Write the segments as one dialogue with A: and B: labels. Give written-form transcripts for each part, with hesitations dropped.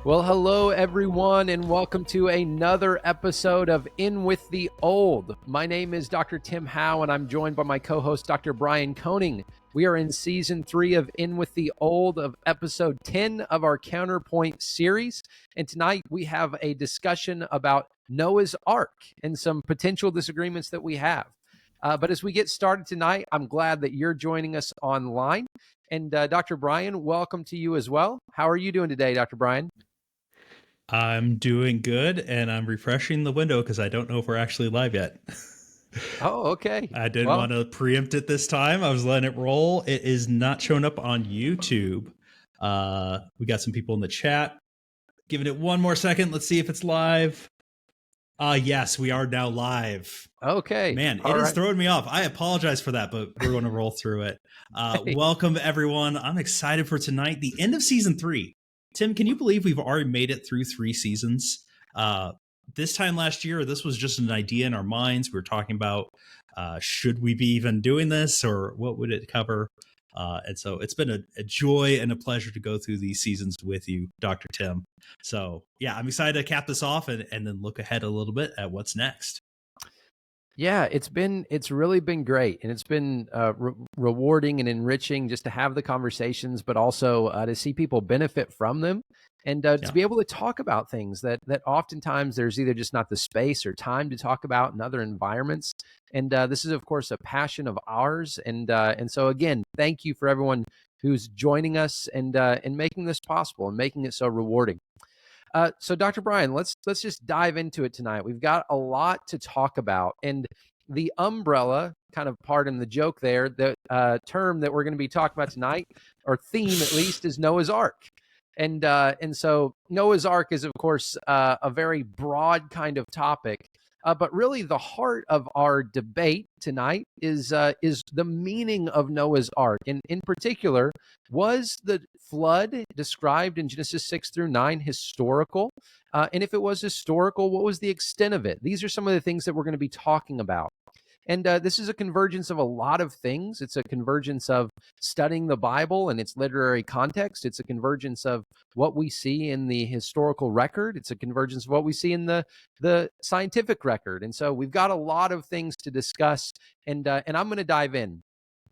A: Well, hello, everyone, and welcome to another episode of In With the Old. My name is Dr. Tim Howe, and I'm joined by my co-host, Dr. Brian Koning. We are in Season 3 of In With the Old of Episode 10 of our Counterpoint series. And tonight we have a discussion about Noah's Ark and some potential disagreements that we have. But as we get started tonight, I'm glad that you're joining us online. And Dr. Brian, welcome to you as well. How are you doing today, Dr. Brian?
B: I'm doing good, and I'm refreshing the window because I don't know if we're actually live yet.
A: Oh, okay.
B: I didn't want to preempt it this time. I was letting it roll. It is not showing up on YouTube. We got some people in the chat. Giving it one more second. Let's see if it's live. Yes, we are now live.
A: Okay.
B: Man, it is throwing me off. I apologize for that, but we're going to roll through it. Welcome, everyone. I'm excited for tonight, the end of Season 3. Tim, can you believe we've already made it through 3 seasons? This time last year, this was just an idea in our minds. We were talking about, should we be even doing this, or what would it cover? And so it's been a joy and a pleasure to go through these seasons with you, Dr. Tim. So yeah, I'm excited to cap this off and then look ahead a little bit at what's next.
A: Yeah, it's really been great, and it's been rewarding and enriching just to have the conversations, but also to see people benefit from them, and to be able to talk about things that oftentimes there's either just not the space or time to talk about in other environments. And this is, of course, a passion of ours, and so again, thank you for everyone who's joining us and making this possible and making it so rewarding. So Dr. Brian, let's just dive into it tonight. We've got a lot to talk about, and the umbrella, kind of pardon the joke there, the term that we're going to be talking about tonight, or theme at least, is Noah's Ark. And so Noah's Ark is, of course, a very broad kind of topic. But really, the heart of our debate tonight is the meaning of Noah's Ark. And in particular, was the flood described in Genesis 6 through 9 historical? And if it was historical, what was the extent of it? These are some of the things that we're going to be talking about. And this is a convergence of a lot of things. It's a convergence of studying the Bible and its literary context. It's a convergence of what we see in the historical record. It's a convergence of what we see in the scientific record. And so we've got a lot of things to discuss, and I'm going to dive in.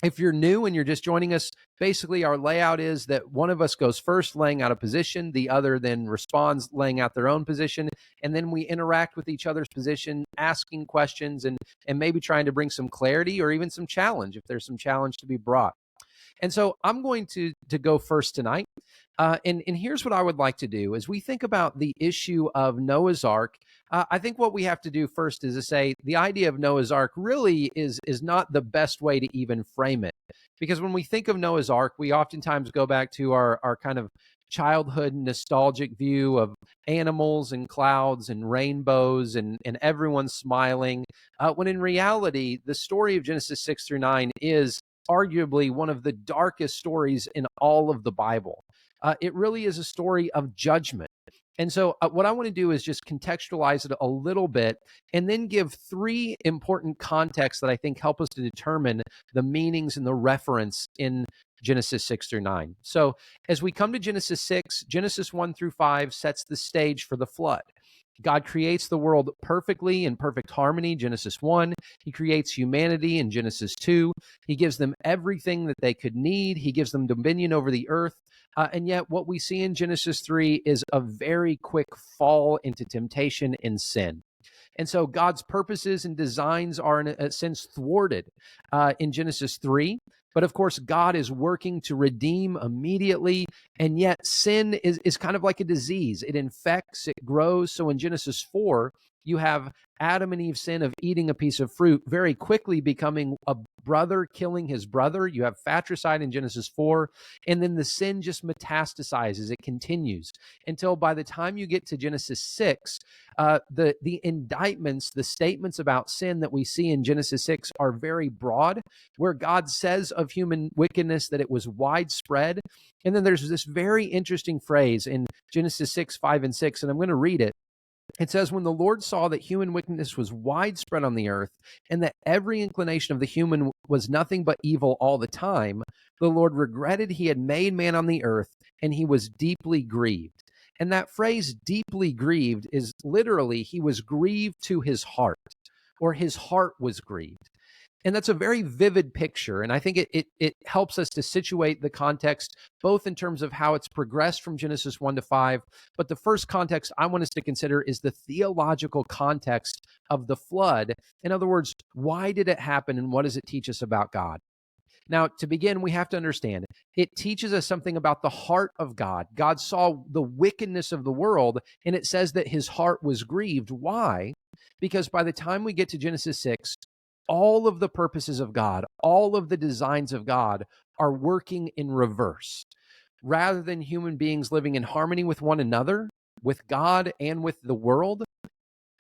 A: If you're new and you're just joining us, basically our layout is that one of us goes first, laying out a position, the other then responds, laying out their own position, and then we interact with each other's position, asking questions and maybe trying to bring some clarity or even some challenge if there's some challenge to be brought. And so I'm going to go first tonight. And here's what I would like to do. As we think about the issue of Noah's Ark, I think what we have to do first is to say the idea of Noah's Ark really is not the best way to even frame it. Because when we think of Noah's Ark, we oftentimes go back to our kind of childhood nostalgic view of animals and clouds and rainbows and everyone smiling, when in reality, the story of Genesis 6 through 9 is arguably one of the darkest stories in all of the Bible. It really is a story of judgment. And so what I want to do is just contextualize it a little bit and then give 3 important contexts that I think help us to determine the meanings and the reference in Genesis 6 through 9. So as we come to Genesis 6, Genesis 1 through 5 sets the stage for the flood. God creates the world perfectly in perfect harmony, Genesis 1. He creates humanity in Genesis 2. He gives them everything that they could need. He gives them dominion over the earth. And yet what we see in Genesis 3 is a very quick fall into temptation and sin. And so God's purposes and designs are in a sense thwarted in Genesis 3. But of course, God is working to redeem immediately. And yet sin is kind of like a disease. It infects, it grows. So in Genesis 4, you have Adam and Eve's sin of eating a piece of fruit very quickly becoming a brother killing his brother. You have fratricide in Genesis 4, and then the sin just metastasizes. It continues until by the time you get to Genesis 6, the indictments, the statements about sin that we see in Genesis 6 are very broad, where God says of human wickedness that it was widespread. And then there's this very interesting phrase in Genesis 6, 5, and 6, and I'm going to read it. It says, when the Lord saw that human wickedness was widespread on the earth, and that every inclination of the human was nothing but evil all the time, the Lord regretted he had made man on the earth, and he was deeply grieved. And that phrase, deeply grieved, is literally he was grieved to his heart, or his heart was grieved. And that's a very vivid picture. And I think it helps us to situate the context, both in terms of how it's progressed from Genesis 1 to 5. But the first context I want us to consider is the theological context of the flood. In other words, why did it happen and what does it teach us about God? Now, to begin, we have to understand it teaches us something about the heart of God. God saw the wickedness of the world, and it says that his heart was grieved. Why? Because by the time we get to Genesis 6, all of the purposes of God, all of the designs of God are working in reverse. Rather than human beings living in harmony with one another, with God and with the world,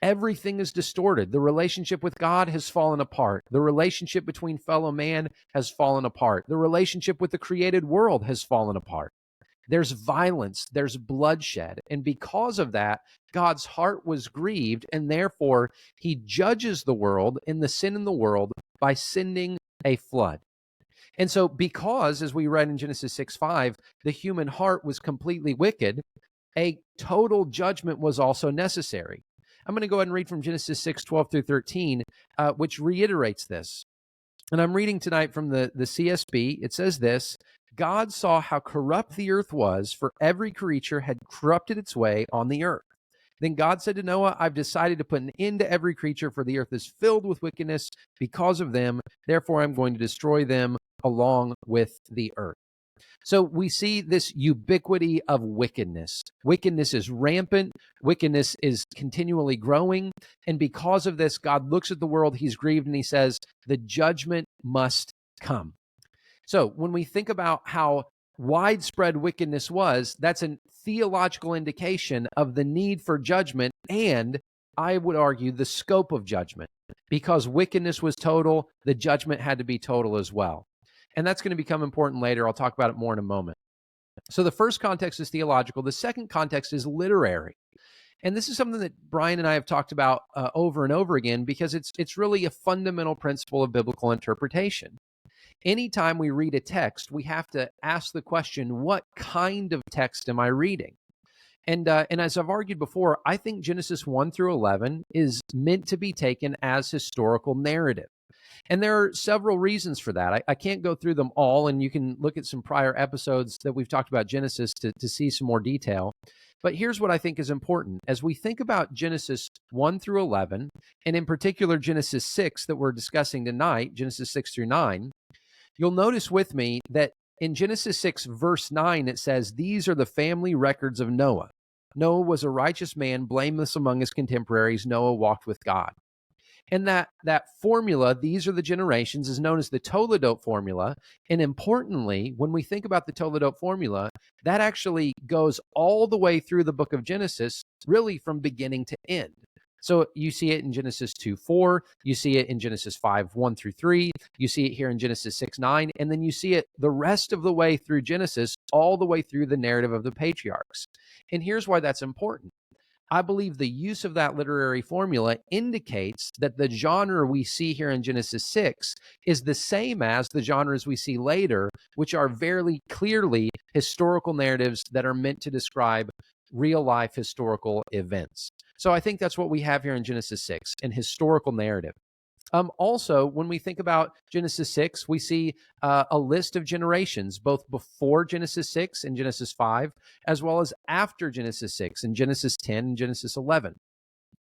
A: everything is distorted. The relationship with God has fallen apart. The relationship between fellow man has fallen apart. The relationship with the created world has fallen apart. There's violence, there's bloodshed. And because of that, God's heart was grieved, and therefore he judges the world in the sin in the world by sending a flood. And so because, as we read in Genesis 6:5, the human heart was completely wicked, a total judgment was also necessary. I'm going to go ahead and read from Genesis 6:12 through 13, which reiterates this. And I'm reading tonight from the CSB. It says this: God saw how corrupt the earth was, for every creature had corrupted its way on the earth. Then God said to Noah, I've decided to put an end to every creature, for the earth is filled with wickedness because of them. Therefore, I'm going to destroy them along with the earth. So we see this ubiquity of wickedness. Wickedness is rampant. Wickedness is continually growing. And because of this, God looks at the world, he's grieved, and he says, the judgment must come. So when we think about how widespread wickedness was, that's a theological indication of the need for judgment, and I would argue the scope of judgment. Because wickedness was total, the judgment had to be total as well. And that's going to become important later. I'll talk about it more in a moment. So the first context is theological. The second context is literary. And this is something that Brian and I have talked about over and over again, because it's really a fundamental principle of biblical interpretation. Anytime we read a text, we have to ask the question, what kind of text am I reading? And as I've argued before, I think Genesis 1 through 11 is meant to be taken as historical narrative. And there are several reasons for that. I can't go through them all, and you can look at some prior episodes that we've talked about Genesis to see some more detail. But here's what I think is important. As we think about Genesis 1 through 11, and in particular Genesis 6 that we're discussing tonight, Genesis 6 through 9, you'll notice with me that in Genesis 6, verse 9, it says, these are the family records of Noah. Noah was a righteous man, blameless among his contemporaries. Noah walked with God. And that formula, these are the generations, is known as the Toledot formula. And importantly, when we think about the Toledot formula, that actually goes all the way through the book of Genesis, really from beginning to end. So you see it in Genesis 2:4, you see it in Genesis 5:1 through 3, you see it here in Genesis 6:9, and then you see it the rest of the way through Genesis, all the way through the narrative of the patriarchs. And here's why that's important. I believe the use of that literary formula indicates that the genre we see here in Genesis 6 is the same as the genres we see later, which are very clearly historical narratives that are meant to describe real-life historical events. So I think that's what we have here in Genesis 6, an historical narrative. Also, when we think about Genesis 6, we see a list of generations, both before Genesis 6 and Genesis 5, as well as after Genesis 6 and Genesis 10 and Genesis 11.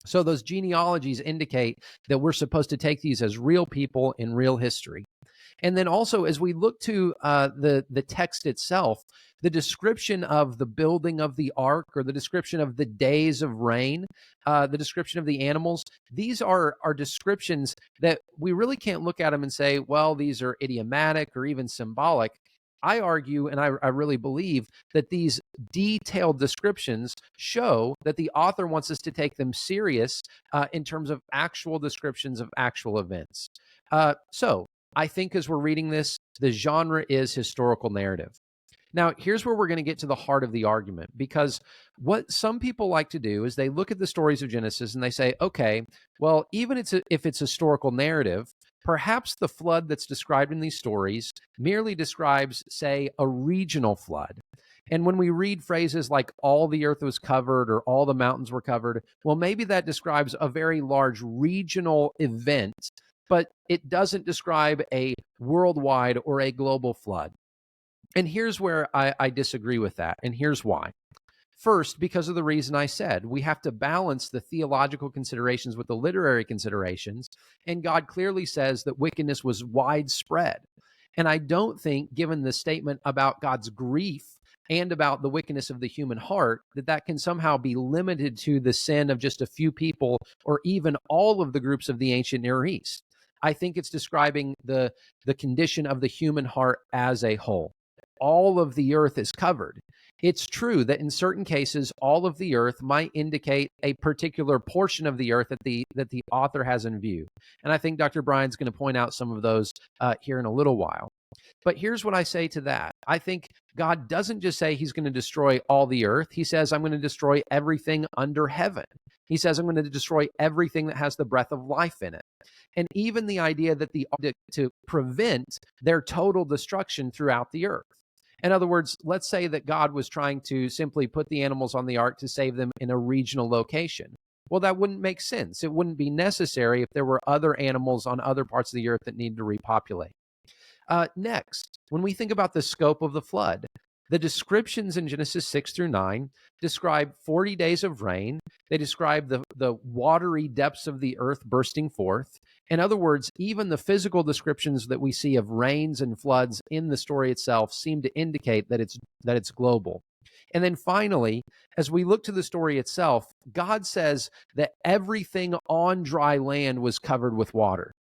A: So those genealogies indicate that we're supposed to take these as real people in real history. And then also, as we look to the text itself, the description of the building of the ark, or the description of the days of rain, the description of the animals, these are descriptions that we really can't look at them and say, well, these are idiomatic or even symbolic. I argue, and I really believe, that these detailed descriptions show that the author wants us to take them serious in terms of actual descriptions of actual events. So I think as we're reading this, the genre is historical narrative. Now, here's where we're going to get to the heart of the argument, because what some people like to do is they look at the stories of Genesis and they say, okay, well, even if it's historical narrative, perhaps the flood that's described in these stories merely describes, say, a regional flood. And when we read phrases like all the earth was covered or all the mountains were covered, well, maybe that describes a very large regional event, but it doesn't describe a worldwide or a global flood. And here's where I disagree with that. And here's why. First, because of the reason I said, we have to balance the theological considerations with the literary considerations. And God clearly says that wickedness was widespread. And I don't think, given the statement about God's grief and about the wickedness of the human heart, that can somehow be limited to the sin of just a few people or even all of the groups of the ancient Near East. I think it's describing the condition of the human heart as a whole. All of the earth is covered. It's true that in certain cases, all of the earth might indicate a particular portion of the earth that the author has in view. And I think Dr. Brian's going to point out some of those here in a little while. But here's what I say to that. I think God doesn't just say he's going to destroy all the earth. He says, I'm going to destroy everything under heaven. He says, I'm going to destroy everything that has the breath of life in it. And even the idea that to prevent their total destruction throughout the earth. In other words, let's say that God was trying to simply put the animals on the ark to save them in a regional location. Well, that wouldn't make sense. It wouldn't be necessary if there were other animals on other parts of the earth that need to repopulate. Next, when we think about the scope of the flood, the descriptions in Genesis 6 through 9 describe 40 days of rain. They describe the watery depths of the earth bursting forth. In other words, even the physical descriptions that we see of rains and floods in the story itself seem to indicate that it's global. And then finally, as we look to the story itself, God says that everything on dry land was covered with water.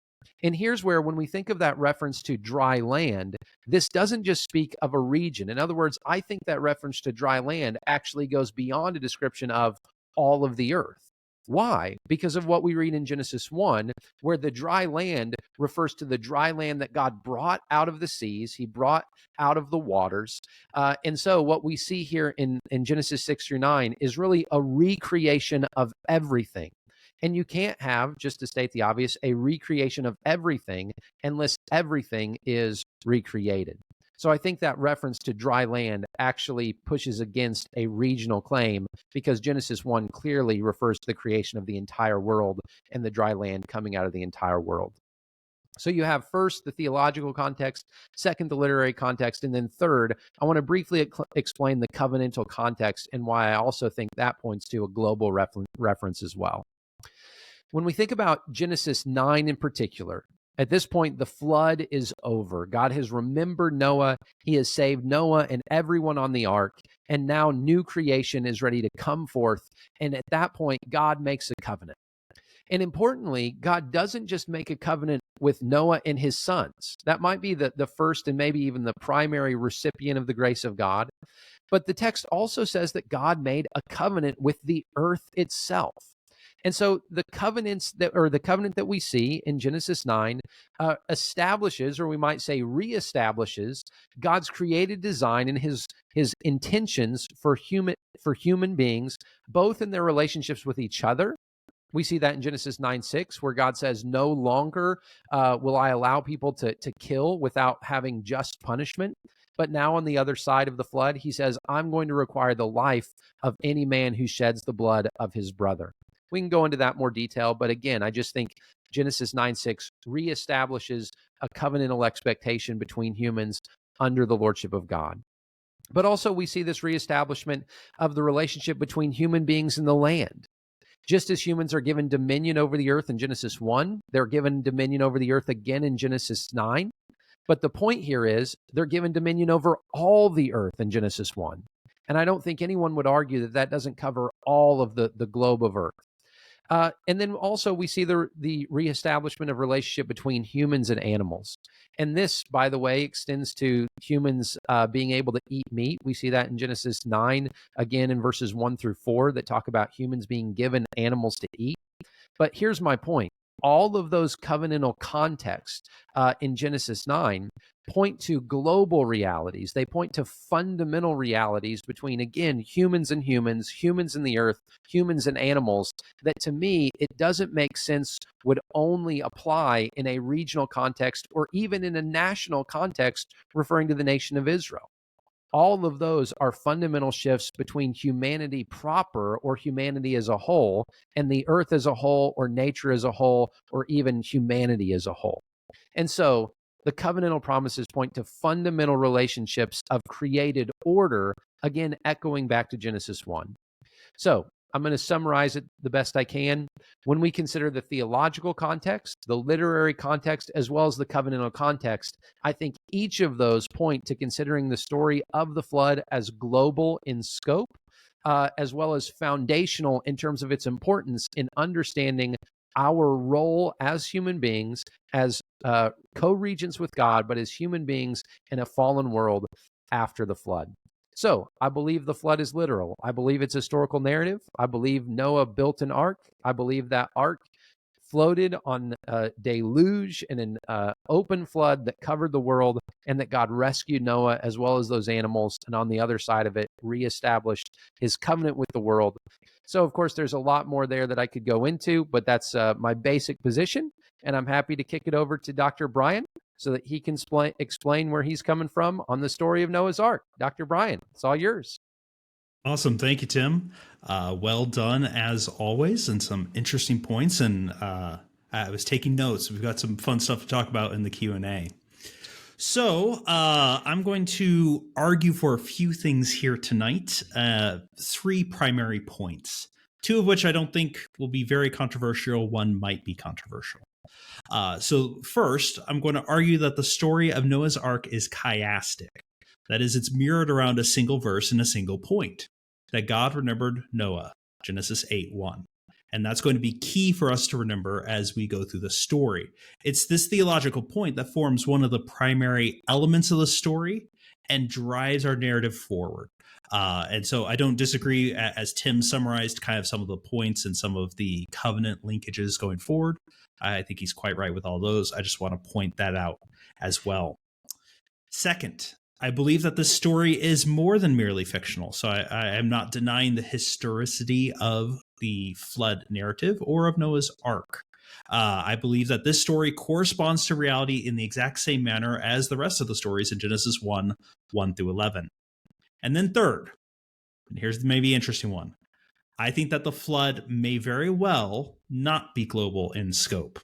A: And here's where, when we think of that reference to dry land, this doesn't just speak of a region. In other words, I think that reference to dry land actually goes beyond a description of all of the earth. Why? Because of what we read in Genesis 1, where the dry land refers to the dry land that God brought out of the seas, he brought out of the waters. And so what we see here in Genesis 6 through 9 is really a recreation of everything. And you can't have, just to state the obvious, a recreation of everything unless everything is recreated. So I think that reference to dry land actually pushes against a regional claim, because Genesis 1 clearly refers to the creation of the entire world and the dry land coming out of the entire world. So you have first the theological context, second the literary context, and then third, I want to briefly explain the covenantal context and why I also think that points to a global reference as well. When we think about Genesis 9 in particular, at this point, the flood is over. God has remembered Noah. He has saved Noah and everyone on the ark. And now new creation is ready to come forth. And at that point, God makes a covenant. And importantly, God doesn't just make a covenant with Noah and his sons. That might be the first and maybe even the primary recipient of the grace of God. But the text also says that God made a covenant with the earth itself. And so the covenant that we see in Genesis 9 establishes, or we might say reestablishes, God's created design and his intentions for human beings, both in their relationships with each other. We see that in Genesis 9:6, where God says, no longer will I allow people to kill without having just punishment. But now on the other side of the flood, he says, I'm going to require the life of any man who sheds the blood of his brother. We can go into that more detail, but again, I just think Genesis 9:6 reestablishes a covenantal expectation between humans under the lordship of God. But also we see this reestablishment of the relationship between human beings and the land. Just as humans are given dominion over the earth in Genesis 1, they're given dominion over the earth again in Genesis 9. But the point here is they're given dominion over all the earth in Genesis 1. And I don't think anyone would argue that that doesn't cover all of the globe of earth. And then also we see the reestablishment of relationship between humans and animals. And this, by the way, extends to humans being able to eat meat. We see that in Genesis 9, again in verses 1 through 4, that talk about humans being given animals to eat. But here's my point. All of those covenantal contexts in Genesis 9 point to global realities. They point to fundamental realities between, again, humans and humans, humans and the earth, humans and animals, that to me, it doesn't make sense would only apply in a regional context or even in a national context referring to the nation of Israel. All of those are fundamental shifts between humanity proper, or humanity as a whole, and the earth as a whole, or nature as a whole, or even humanity as a whole. And so the covenantal promises point to fundamental relationships of created order, again, echoing back to Genesis 1. So I'm going to summarize it the best I can. When we consider the theological context, the literary context, as well as the covenantal context, I think each of those point to considering the story of the flood as global in scope, as well as foundational in terms of its importance in understanding our role as human beings, as co-regents with God, but as human beings in a fallen world after the flood. So I believe the flood is literal. I believe it's historical narrative. I believe Noah built an ark. I believe that ark floated on a deluge and an open flood that covered the world, and that God rescued Noah as well as those animals, and on the other side of it, reestablished his covenant with the world. So, of course, there's a lot more there that I could go into, but that's my basic position, and I'm happy to kick it over to Dr. Brian so that he can explain where he's coming from on the story of Noah's Ark. Dr. Brian, it's all yours.
B: Awesome. Thank you, Tim. Well done, as always, and some interesting points. And I was taking notes. We've got some fun stuff to talk about in the Q&A. So I'm going to argue for a few things here tonight. 3 primary points, 2 of which I don't think will be very controversial. 1 might be controversial. So first, I'm going to argue that the story of Noah's Ark is chiastic. That is, it's mirrored around a single verse and a single point, that God remembered Noah, Genesis 8:1. And that's going to be key for us to remember as we go through the story. It's this theological point that forms one of the primary elements of the story and drives our narrative forward. And so I don't disagree, as Tim summarized kind of some of the points and some of the covenant linkages going forward. I think he's quite right with all those. I just want to point that out as well. Second, I believe that this story is more than merely fictional. So I am not denying the historicity of the flood narrative or of Noah's Ark. I believe that this story corresponds to reality in the exact same manner as the rest of the stories in Genesis 1 through 11. And then third, and here's the maybe interesting one, I think that the flood may very well not be global in scope.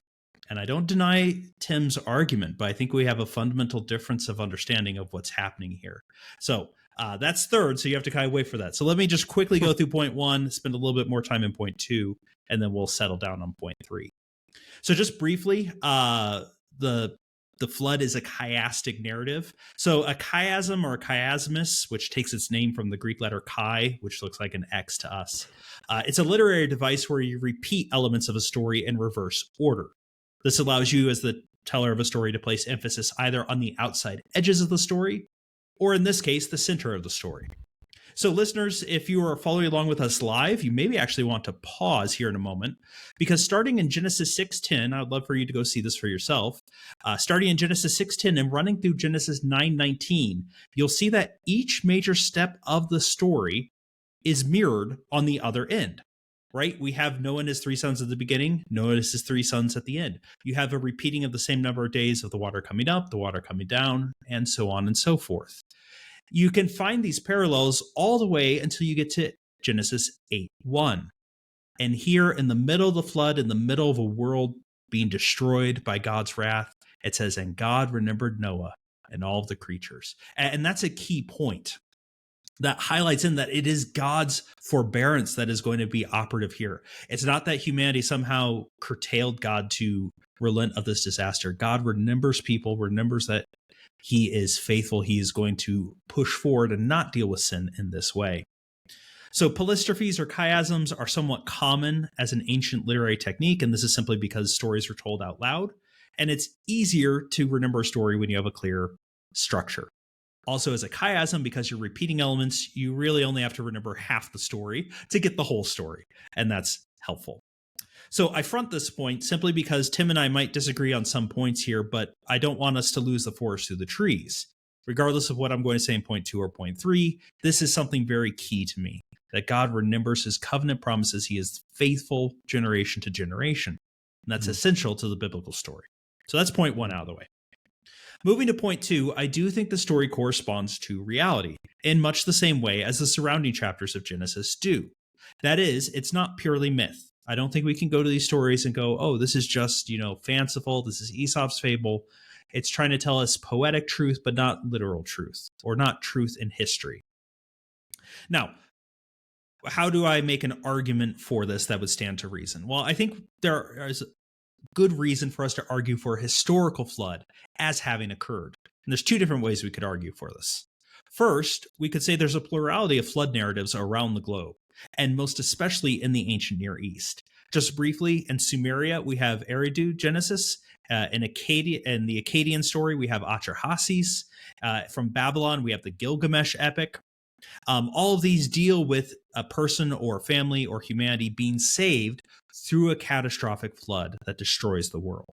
B: And I don't deny Tim's argument, but I think we have a fundamental difference of understanding of what's happening here. So that's third, so you have to kind of wait for that. So let me just quickly go through point 1, spend a little bit more time in point 2, and then we'll settle down on point 3. So just briefly, the flood is a chiastic narrative. So a chiasm or a chiasmus, which takes its name from the Greek letter chi, which looks like an X to us. It's a literary device where you repeat elements of a story in reverse order. This allows you, as the teller of a story, to place emphasis either on the outside edges of the story, or in this case, the center of the story. So listeners, if you are following along with us live, you maybe actually want to pause here in a moment, because starting in Genesis 6:10, I would love for you to go see this for yourself. Starting in Genesis 6:10 and running through Genesis 9:19, you'll see that each major step of the story is mirrored on the other end. Right? We have Noah and his 3 sons at the beginning, Noah and his 3 sons at the end. You have a repeating of the same number of days of the water coming up, the water coming down, and so on and so forth. You can find these parallels all the way until you get to Genesis 8:1. And here in the middle of the flood, in the middle of a world being destroyed by God's wrath, it says, and God remembered Noah and all of the creatures. And that's a key point that highlights in that it is God's forbearance that is going to be operative here. It's not that humanity somehow curtailed God to relent of this disaster. God remembers people, remembers that he is faithful. He is going to push forward and not deal with sin in this way. So polystrophes or chiasms are somewhat common as an ancient literary technique, and this is simply because stories are told out loud, and it's easier to remember a story when you have a clear structure. Also, as a chiasm, because you're repeating elements, you really only have to remember half the story to get the whole story, and that's helpful. So I front this point simply because Tim and I might disagree on some points here, but I don't want us to lose the forest through the trees. Regardless of what I'm going to say in point 2 or point 3, this is something very key to me, that God remembers his covenant promises. He is faithful generation to generation, and that's essential to the biblical story. So that's point 1 out of the way. Moving to point 2, I do think the story corresponds to reality in much the same way as the surrounding chapters of Genesis do. That is, it's not purely myth. I don't think we can go to these stories and go, oh, this is just, fanciful. This is Aesop's fable. It's trying to tell us poetic truth, but not literal truth, or not truth in history. Now, how do I make an argument for this that would stand to reason? Well, I think there is good reason for us to argue for a historical flood as having occurred. And there's 2 different ways we could argue for this. First, we could say there's a plurality of flood narratives around the globe, and most especially in the ancient Near East. Just briefly, in Sumeria, we have Eridu Genesis. In the Akkadian story, we have Atrahasis. From Babylon, we have the Gilgamesh epic. All of these deal with a person or family or humanity being saved through a catastrophic flood that destroys the world.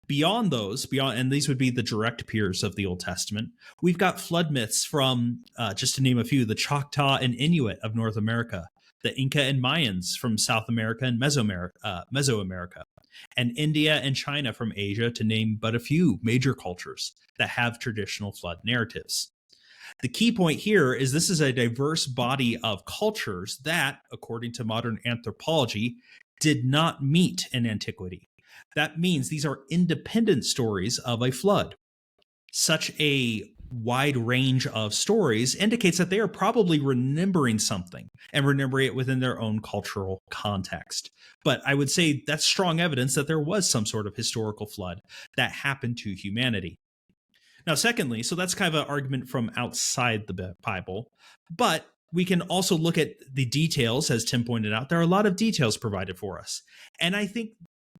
B: Beyond those, and these would be the direct peers of the Old Testament, we've got flood myths from, just to name a few, the Choctaw and Inuit of North America, the Inca and Mayans from South America and Mesoamerica, and India and China from Asia, to name but a few major cultures that have traditional flood narratives. The key point here is this is a diverse body of cultures that, according to modern anthropology, did not meet in antiquity. That means these are independent stories of a flood. Such a wide range of stories indicates that they are probably remembering something and remembering it within their own cultural context. But I would say that's strong evidence that there was some sort of historical flood that happened to humanity. Now, secondly, so that's kind of an argument from outside the Bible, but we can also look at the details. As Tim pointed out, there are a lot of details provided for us. And I think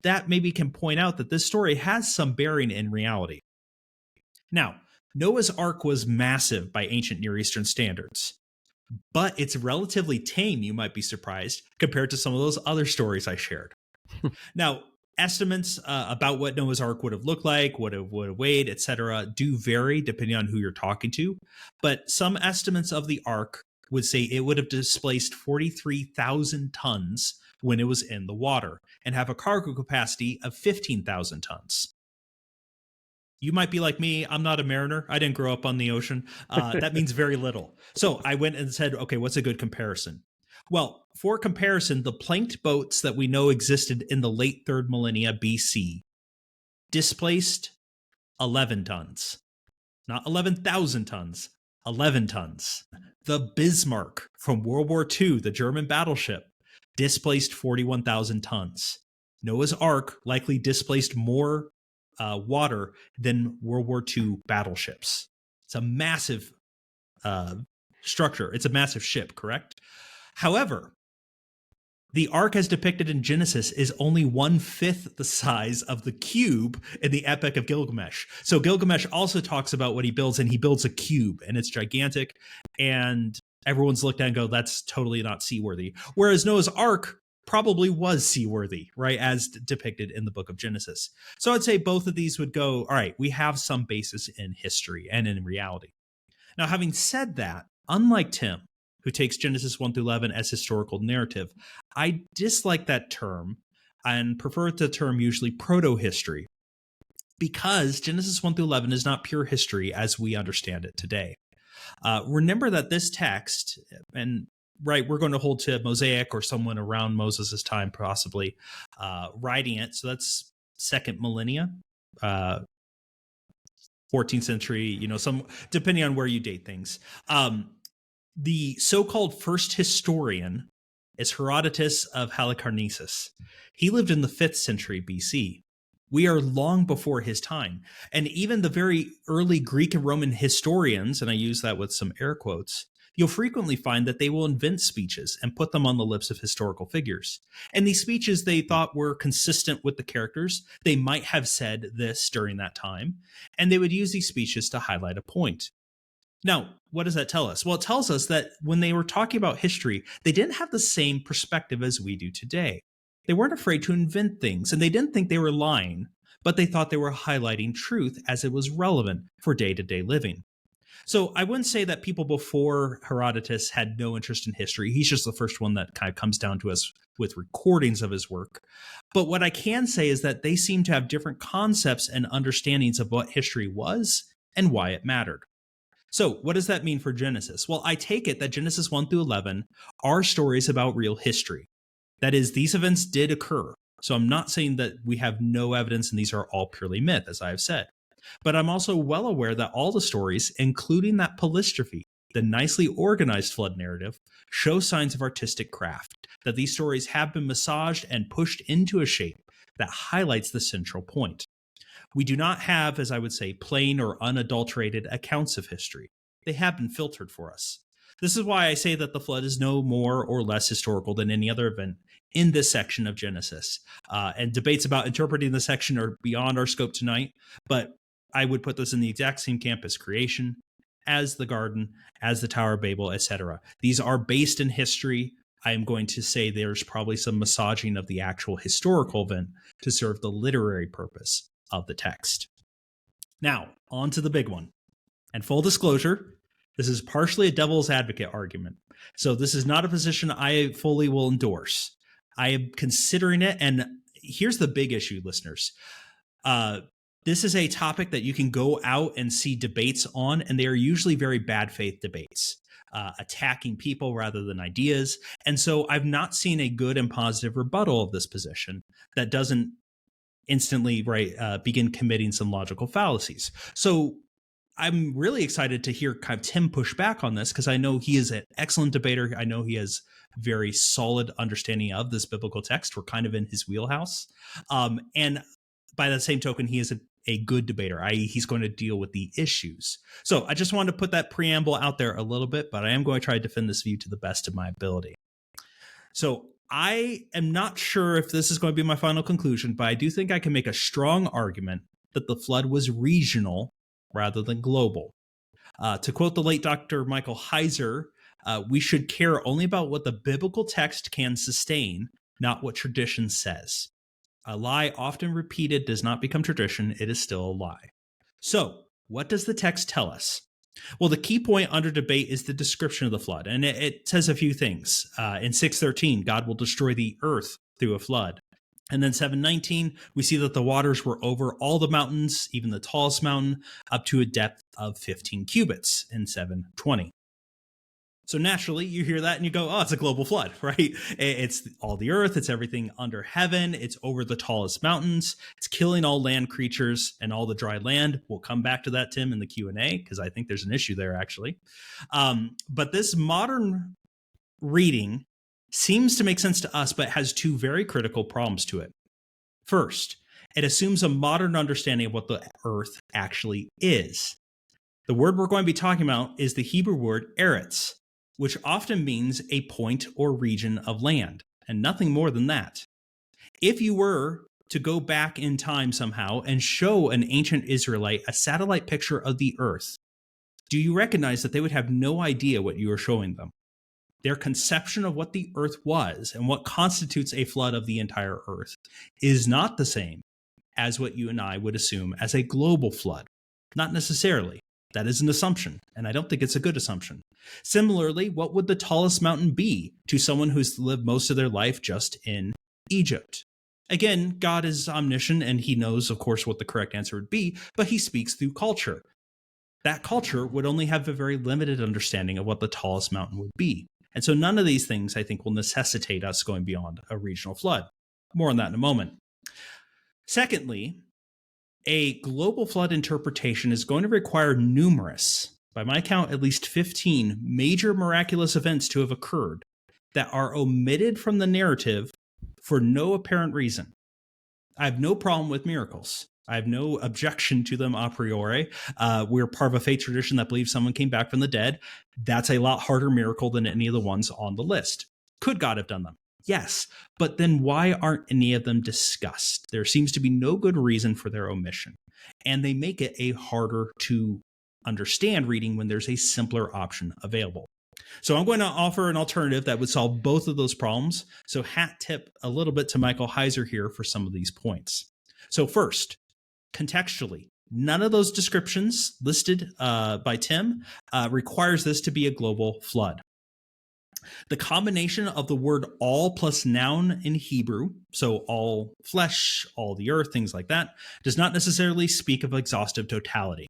B: that maybe can point out that this story has some bearing in reality. Now, Noah's Ark was massive by ancient Near Eastern standards, but it's relatively tame, you might be surprised, compared to some of those other stories I shared. Now, estimates about what Noah's Ark would have looked like, what it would have weighed, etc., do vary depending on who you're talking to. But some estimates of the Ark would say it would have displaced 43,000 tons when it was in the water and have a cargo capacity of 15,000 tons. You might be like me. I'm not a mariner. I didn't grow up on the ocean. That means very little. So I went and said, okay, what's a good comparison? Well, for comparison, the planked boats that we know existed in the late 3rd millennia BC displaced 11 tons. Not 11,000 tons, 11 tons. The Bismarck from World War II, the German battleship, displaced 41,000 tons. Noah's Ark likely displaced more water than World War II battleships. It's a massive structure. It's a massive ship, correct? However, the Ark as depicted in Genesis is only 1/5 the size of the cube in the Epic of Gilgamesh. So Gilgamesh also talks about what he builds, and he builds a cube, and it's gigantic, and everyone's looked at and go, that's totally not seaworthy. Whereas Noah's Ark probably was seaworthy, right, as depicted in the book of Genesis. So I'd say both of these would go, all right, we have some basis in history and in reality. Now, having said that, unlike Tim, who takes Genesis 1-11 as historical narrative, I dislike that term and prefer the term usually proto-history, because Genesis 1-11 is not pure history as we understand it today. Remember that this text, and right, we're going to hold to Mosaic or someone around Moses' time possibly writing it, so that's 2nd millennia, 14th century, some depending on where you date things. The so-called first historian is Herodotus of Halicarnassus. He lived in the 5th century BC. We are long before his time. And even the very early Greek and Roman historians, and I use that with some air quotes, you'll frequently find that they will invent speeches and put them on the lips of historical figures. And these speeches they thought were consistent with the characters. They might have said this during that time, and they would use these speeches to highlight a point. Now, what does that tell us? Well, it tells us that when they were talking about history, they didn't have the same perspective as we do today. They weren't afraid to invent things, and they didn't think they were lying, but they thought they were highlighting truth as it was relevant for day-to-day living. So I wouldn't say that people before Herodotus had no interest in history. He's just the first one that kind of comes down to us with recordings of his work. But what I can say is that they seem to have different concepts and understandings of what history was and why it mattered. So what does that mean for Genesis? Well, I take it that Genesis 1 through 11 are stories about real history. That is, these events did occur. So I'm not saying that we have no evidence and these are all purely myth, as I have said. But I'm also well aware that all the stories, including that polystrophe, the nicely organized flood narrative, show signs of artistic craft, that these stories have been massaged and pushed into a shape that highlights the central point. We do not have, as I would say, plain or unadulterated accounts of history. They have been filtered for us. This is why I say that the flood is no more or less historical than any other event in this section of Genesis. And debates about interpreting the section are beyond our scope tonight, but I would put this in the exact same camp as creation, as the garden, as the Tower of Babel, etc. These are based in history. I am going to say there's probably some massaging of the actual historical event to serve the literary purpose of the text. Now, on to the big one. And full disclosure, this is partially a devil's advocate argument. So this is not a position I fully will endorse. I am considering it, and here's the big issue, listeners. This is a topic that you can go out and see debates on, and they are usually very bad faith debates, attacking people rather than ideas. And so I've not seen a good and positive rebuttal of this position that doesn't instantly begin committing some logical fallacies. So I'm really excited to hear kind of Tim push back on this, because I know he is an excellent debater. I know he has very solid understanding of this biblical text. We're kind of in his wheelhouse. And by the same token, he is a good debater, i.e. he's going to deal with the issues. So I just wanted to put that preamble out there a little bit, but I am going to try to defend this view to the best of my ability. So I am not sure if this is going to be my final conclusion, but I do think I can make a strong argument that the flood was regional rather than global. To quote the late Dr. Michael Heiser, we should care only about what the biblical text can sustain, not what tradition says. A lie often repeated does not become tradition, it is still a lie. So, what does the text tell us? Well, the key point under debate is the description of the flood, and it says a few things. In 6:13, God will destroy the earth through a flood. And then 7:19, we see that the waters were over all the mountains, even the tallest mountain, up to a depth of 15 cubits in 7:20. So naturally, you hear that and you go, oh, it's a global flood, right? It's all the earth. It's everything under heaven. It's over the tallest mountains. It's killing all land creatures and all the dry land. We'll come back to that, Tim, in the Q&A, because I think there's an issue there, actually. But this modern reading seems to make sense to us, but has two very critical problems to it. First, it assumes a modern understanding of what the earth actually is. The word we're going to be talking about is the Hebrew word eretz, which often means a point or region of land, and nothing more than that. If you were to go back in time somehow and show an ancient Israelite a satellite picture of the earth, do you recognize that they would have no idea what you are showing them? Their conception of what the earth was and what constitutes a flood of the entire earth is not the same as what you and I would assume as a global flood. Not necessarily. That is an assumption, and I don't think it's a good assumption. Similarly, what would the tallest mountain be to someone who's lived most of their life just in Egypt? Again, God is omniscient, and he knows, of course, what the correct answer would be, but he speaks through culture. That culture would only have a very limited understanding of what the tallest mountain would be. And so none of these things, I think, will necessitate us going beyond a regional flood. More on that in a moment. Secondly, a global flood interpretation is going to require numerous, by my count, at least 15 major miraculous events to have occurred that are omitted from the narrative for no apparent reason. I have no problem with miracles. I have no objection to them a priori. We're part of a faith tradition that believes someone came back from the dead. That's a lot harder miracle than any of the ones on the list. Could God have done them? Yes, but then why aren't any of them discussed? There seems to be no good reason for their omission, and they make it a harder to understand reading when there's a simpler option available. So I'm going to offer an alternative that would solve both of those problems. So hat tip a little bit to Michael Heiser here for some of these points. So first, contextually, none of those descriptions listed by Tim requires this to be a global flood. The combination of the word all plus noun in Hebrew, so all flesh, all the earth, things like that, does not necessarily speak of exhaustive totality.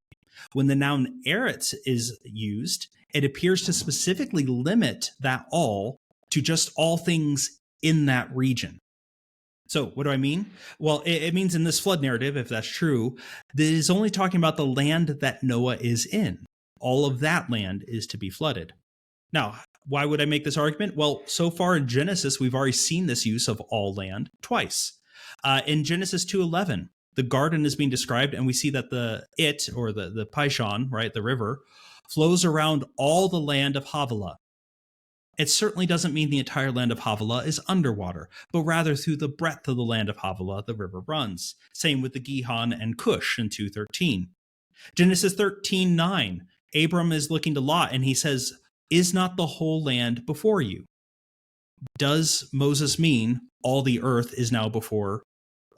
B: When the noun eretz is used, it appears to specifically limit that all to just all things in that region. So what do I mean? Well, it means in this flood narrative, if that's true, that is only talking about the land that Noah is in. All of that land is to be flooded. Now, why would I make this argument? Well, so far in Genesis, we've already seen this use of all land twice. In Genesis 2:11, the garden is being described, and we see that the Pishon, right, the river, flows around all the land of Havilah. It certainly doesn't mean the entire land of Havilah is underwater, but rather through the breadth of the land of Havilah, the river runs. Same with the Gihon and Cush in 2:13. Genesis 13:9, Abram is looking to Lot, and he says, "Is not the whole land before you?" Does Moses mean all the earth is now before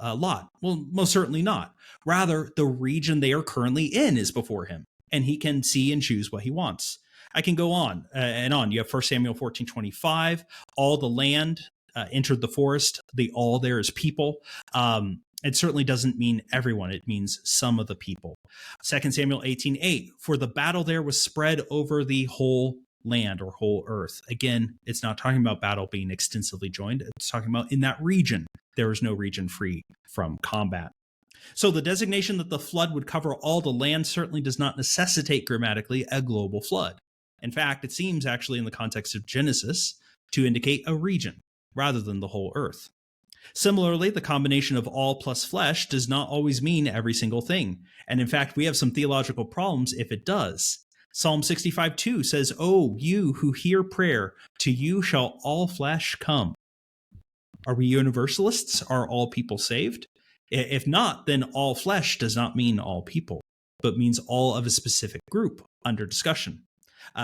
B: Lot? Well, most certainly not. Rather, the region they are currently in is before him, and he can see and choose what he wants. I can go on and on. You have 1 Samuel 14:25. All the land entered the forest. The all there is people. It certainly doesn't mean everyone. It means some of the people. 2 Samuel 18:8. For the battle there was spread over the whole land or whole earth. Again, it's not talking about battle being extensively joined. It's talking about in that region. There is no region free from combat. So the designation that the flood would cover all the land certainly does not necessitate grammatically a global flood. In fact, it seems actually in the context of Genesis to indicate a region rather than the whole earth. Similarly, the combination of all plus flesh does not always mean every single thing. And in fact, we have some theological problems if it does. Psalm 65:2 says, "Oh, you who hear prayer, to you shall all flesh come." Are we universalists? Are all people saved? If not, then all flesh does not mean all people, but means all of a specific group under discussion.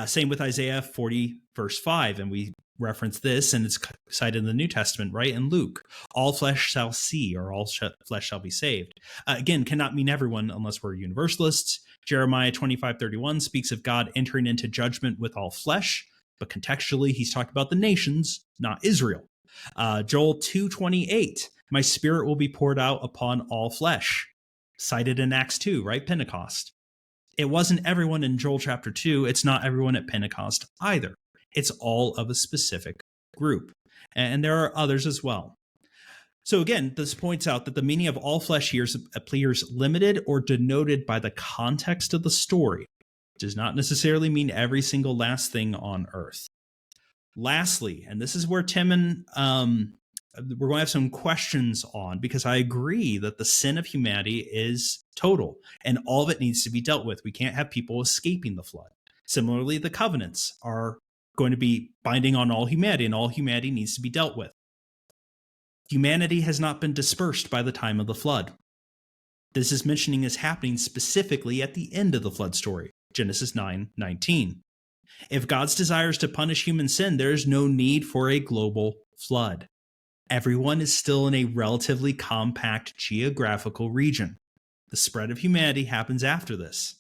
B: Same with Isaiah 40, verse 5, and we reference this, and it's cited in the New Testament, right? In Luke, all flesh shall see, or all flesh shall be saved. Again, cannot mean everyone unless we're universalists. Jeremiah 25:31 speaks of God entering into judgment with all flesh, but contextually, he's talking about the nations, not Israel. Joel 2:28, my spirit will be poured out upon all flesh. Cited in Acts 2, right? Pentecost. It wasn't everyone in Joel chapter 2. It's not everyone at Pentecost either. It's all of a specific group. And there are others as well. So again, this points out that the meaning of all flesh here appears limited or denoted by the context of the story. It does not necessarily mean every single last thing on earth. Lastly, and this is where Tim and we're going to have some questions on, because I agree that the sin of humanity is total and all of it needs to be dealt with. We can't have people escaping the flood. Similarly, the covenants are going to be binding on all humanity, and all humanity needs to be dealt with. Humanity has not been dispersed by the time of the flood. This is mentioning is happening specifically at the end of the flood story, Genesis 9:19. If God's desires to punish human sin, there is no need for a global flood. Everyone is still in a relatively compact geographical region. The spread of humanity happens after this.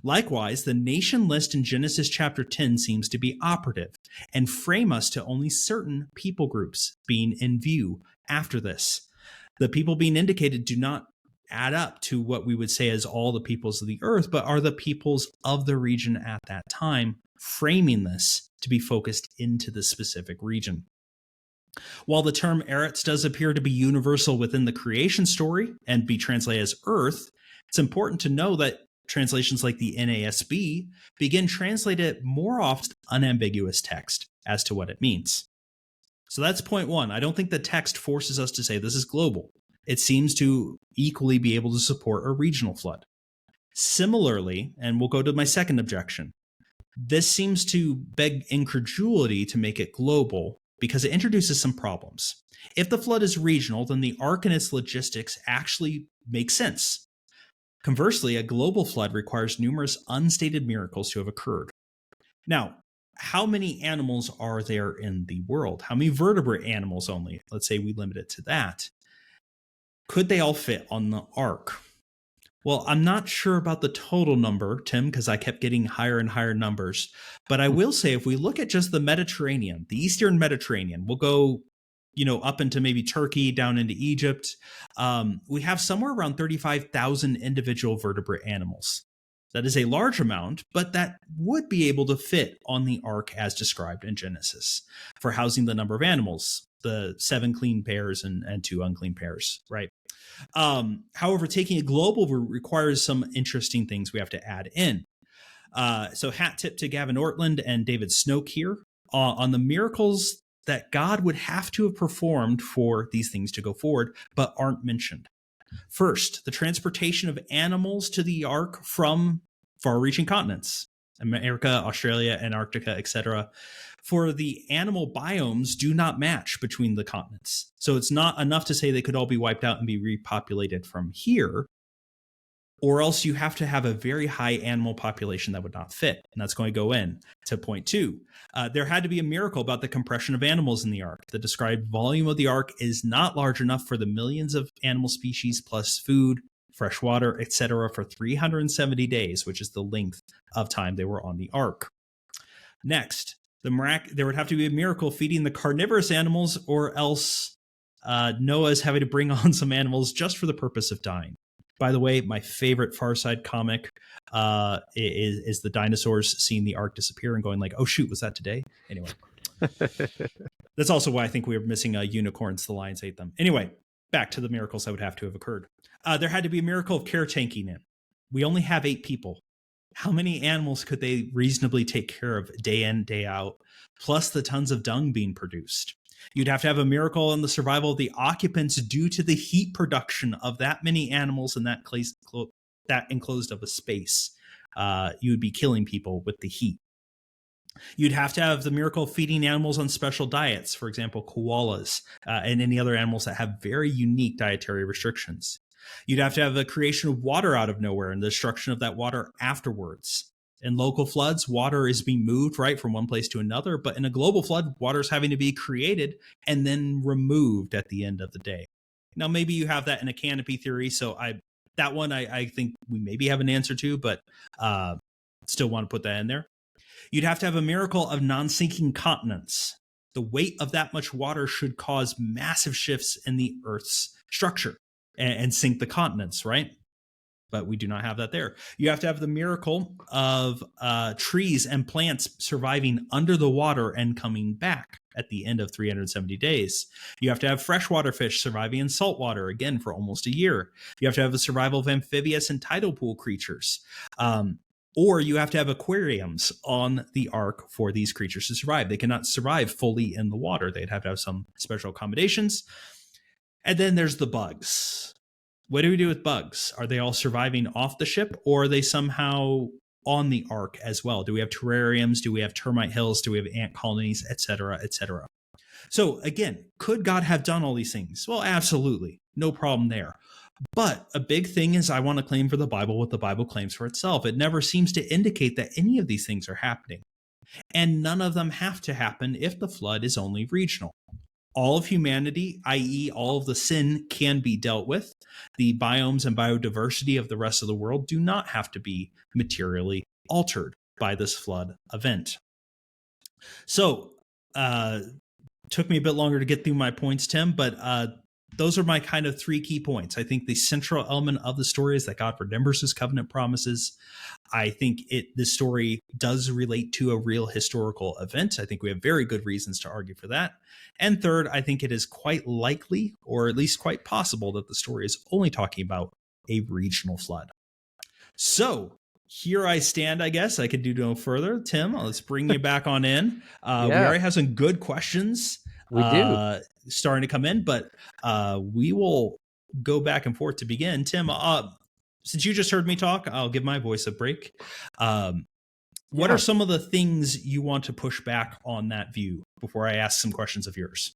B: Likewise, the nation list in Genesis chapter 10 seems to be operative and frame us to only certain people groups being in view after this. The people being indicated do not add up to what we would say as all the peoples of the earth, but are the peoples of the region at that time, framing this to be focused into the specific region. While the term Eretz does appear to be universal within the creation story and be translated as earth, it's important to know that translations like the NASB begin translated more often unambiguous text as to what it means. So that's point one. I don't think the text forces us to say this is global. It seems to equally be able to support a regional flood. Similarly, and we'll go to my second objection, this seems to beg incredulity to make it global because it introduces some problems. If the flood is regional, then the ark and its logistics actually make sense. Conversely, a global flood requires numerous unstated miracles to have occurred. Now, how many animals are there in the world? How many vertebrate animals only? Let's say we limit it to that. Could they all fit on the ark? Well, I'm not sure about the total number, Tim, because I kept getting higher and higher numbers. But I will say, if we look at just the Mediterranean, the Eastern Mediterranean, we'll go, up into maybe Turkey, down into Egypt. We have somewhere around 35,000 individual vertebrate animals. That is a large amount, but that would be able to fit on the ark as described in Genesis for housing the number of animals, the 7 clean pairs and 2 unclean pairs, right? However, taking a global requires some interesting things we have to add in. So hat tip to Gavin Ortland and David Snoke here on the miracles that God would have to have performed for these things to go forward, but aren't mentioned. First, the transportation of animals to the ark from far-reaching continents, America, Australia, Antarctica, etc. For the animal biomes do not match between the continents. So it's not enough to say they could all be wiped out and be repopulated from here, or else you have to have a very high animal population that would not fit. And that's going to go in to point 2. There had to be a miracle about the compression of animals in the ark. The described volume of the ark is not large enough for the millions of animal species plus food, fresh water, etc. for 370 days, which is the length of time they were on the ark. Next, there would have to be a miracle feeding the carnivorous animals, or else Noah is having to bring on some animals just for the purpose of dying. By the way, my favorite Far Side comic is the dinosaurs seeing the ark disappear and going like, oh, shoot, was that today? Anyway, that's also why I think we were missing unicorns. The lions ate them. Anyway, back to the miracles that would have to have occurred. There had to be a miracle of care taking in. We only have 8 people. How many animals could they reasonably take care of day in, day out, plus the tons of dung being produced? You'd have to have a miracle in the survival of the occupants due to the heat production of that many animals in that enclosed of a space. You would be killing people with the heat. You'd have to have the miracle of feeding animals on special diets, for example, koalas and any other animals that have very unique dietary restrictions. You'd have to have the creation of water out of nowhere and the destruction of that water afterwards. In local floods, water is being moved right from one place to another, but in a global flood, water is having to be created and then removed at the end of the day. Now, maybe you have that in a canopy theory, so I think we maybe have an answer to, but still want to put that in there. You'd have to have a miracle of non-sinking continents. The weight of that much water should cause massive shifts in the Earth's structure and sink the continents, right? But we do not have that there. You have to have the miracle of trees and plants surviving under the water and coming back at the end of 370 days. You have to have freshwater fish surviving in saltwater, again, for almost a year. You have to have the survival of amphibious and tidal pool creatures. Or you have to have aquariums on the ark for these creatures to survive. They cannot survive fully in the water. They'd have to have some special accommodations. And then there's the bugs. What do we do with bugs? Are they all surviving off the ship, or are they somehow on the ark as well? Do we have terrariums? Do we have termite hills? Do we have ant colonies, et cetera, et cetera? So again, could God have done all these things? Well, absolutely. No problem there. But a big thing is I want to claim for the Bible what the Bible claims for itself. It never seems to indicate that any of these things are happening. And none of them have to happen if the flood is only regional. All of humanity, i.e. all of the sin, can be dealt with. The biomes and biodiversity of the rest of the world do not have to be materially altered by this flood event. So, took me a bit longer to get through my points, Tim, but those are my kind of 3 key points. I think the central element of the story is that God remembers his covenant promises. I think this story does relate to a real historical event. I think we have very good reasons to argue for that. And third, I think it is quite likely, or at least quite possible, that the story is only talking about a regional flood. So here I stand, I guess. I could do no further. Tim, let's bring you back on in. We already have some good questions.
A: We do.
B: Starting to come in, but we will go back and forth to begin. Tim, since you just heard me talk, I'll give my voice a break. What are some of the things you want to push back on that view before I ask some questions of yours?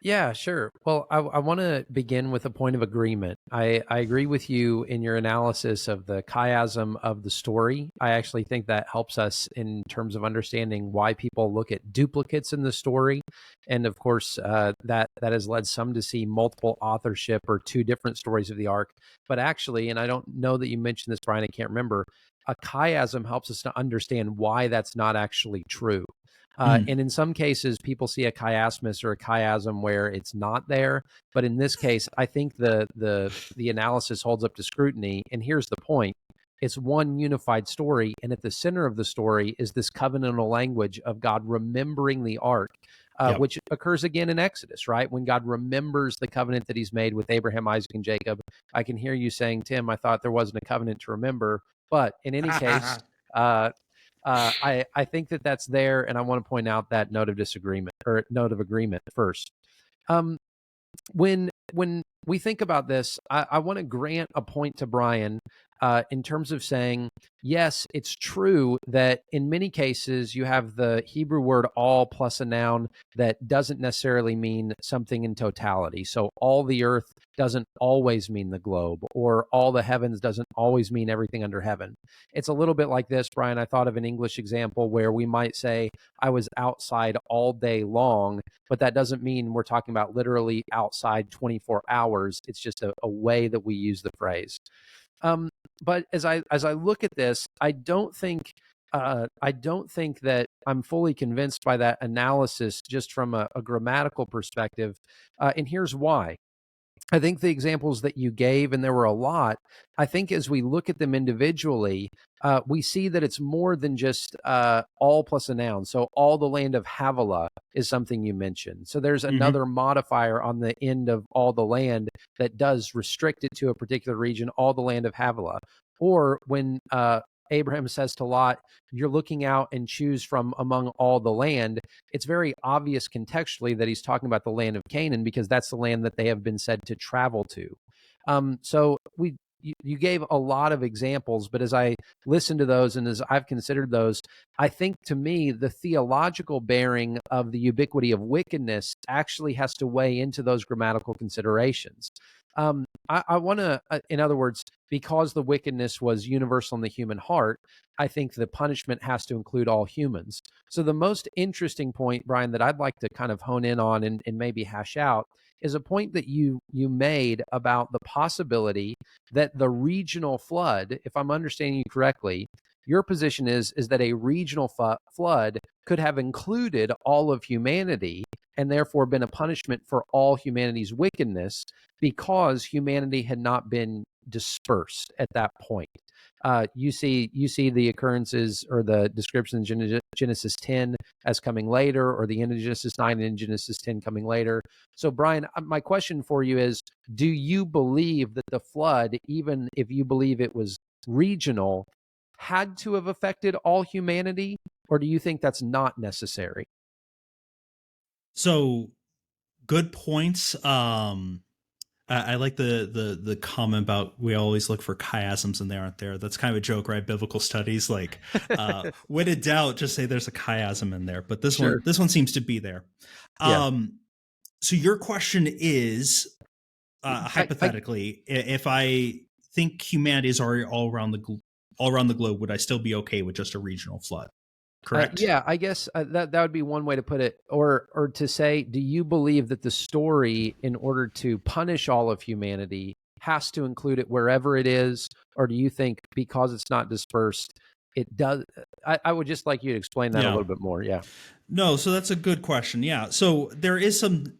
A: Yeah, sure. Well, I want to begin with a point of agreement. I agree with you in your analysis of the chiasm of the story. I actually think that helps us in terms of understanding why people look at duplicates in the story. And of course, that has led some to see multiple authorship or two different stories of the arc. But actually, and I don't know that you mentioned this, Brian, I can't remember, a chiasm helps us to understand why that's not actually true.
B: Mm,
A: And in some cases, people see a chiasmus or a chiasm where it's not there. But in this case, I think the analysis holds up to scrutiny. And here's the point: it's one unified story, and at the center of the story is this covenantal language of God remembering the ark.
B: yep.
A: Which occurs again in Exodus, right? When God remembers the covenant that he's made with Abraham, Isaac, and Jacob. I can hear you saying, Tim, I thought there wasn't a covenant to remember. But in any case, uh, I think that that's there, and I want to point out that note of disagreement or note of agreement first. Um, when we think about this, I want to grant a point to Brian in terms of saying, yes, it's true that in many cases you have the Hebrew word all plus a noun that doesn't necessarily mean something in totality. So all the earth doesn't always mean the globe, or all the heavens doesn't always mean everything under heaven. It's a little bit like this, Brian. I thought of an English example where we might say, I was outside all day long, but that doesn't mean we're talking about literally outside 24 hours. It's just a way that we use the phrase. Um, but as I look at this, I don't think that I'm fully convinced by that analysis just from a grammatical perspective. And here's why. I think the examples that you gave, and there were a lot, I think as we look at them individually, we see that it's more than just all plus a noun. So all the land of Havilah is something you mentioned. So there's
B: Hmm.
A: another modifier on the end of all the land that does restrict it to a particular region, all the land of Havilah. Or when Abraham says to Lot, you're looking out and choose from among all the land, it's very obvious contextually that he's talking about the land of Canaan because that's the land that they have been said to travel to. So you gave a lot of examples, but as I listened to those and as I've considered those, I think to me the theological bearing of the ubiquity of wickedness actually has to weigh into those grammatical considerations. I want to, in other words, because the wickedness was universal in the human heart, I think the punishment has to include all humans. So the most interesting point, Brian, that I'd like to kind of hone in on and maybe hash out is a point that you made about the possibility that the regional flood, if I'm understanding you correctly, your position is that a regional flood could have included all of humanity and therefore been a punishment for all humanity's wickedness because humanity had not been dispersed at that point. You see the occurrences or the descriptions in Genesis 10 as coming later, or the end of Genesis 9 and Genesis 10 coming later. So, Brian, my question for you is: do you believe that the flood, even if you believe it was regional, had to have affected all humanity, or do you think that's not necessary?
B: So good points. I like the comment about we always look for chiasms and they aren't there. That's kind of a joke, right? Biblical studies, like when in doubt, just say there's a chiasm in there. But
A: Sure.
B: this one seems to be there.
A: Yeah.
B: Um, so your question is
A: I
B: hypothetically, if I think humanity is already all around the globe, would I still be okay with just a regional flood? Correct.
A: Yeah, I guess that would be one way to put it, or to say, do you believe that the story, in order to punish all of humanity, has to include it wherever it is, or do you think because it's not dispersed, it does? I would just like you to explain that a
B: Yeah.
A: little bit more. Yeah,
B: No, so that's a good question. Yeah. So there is some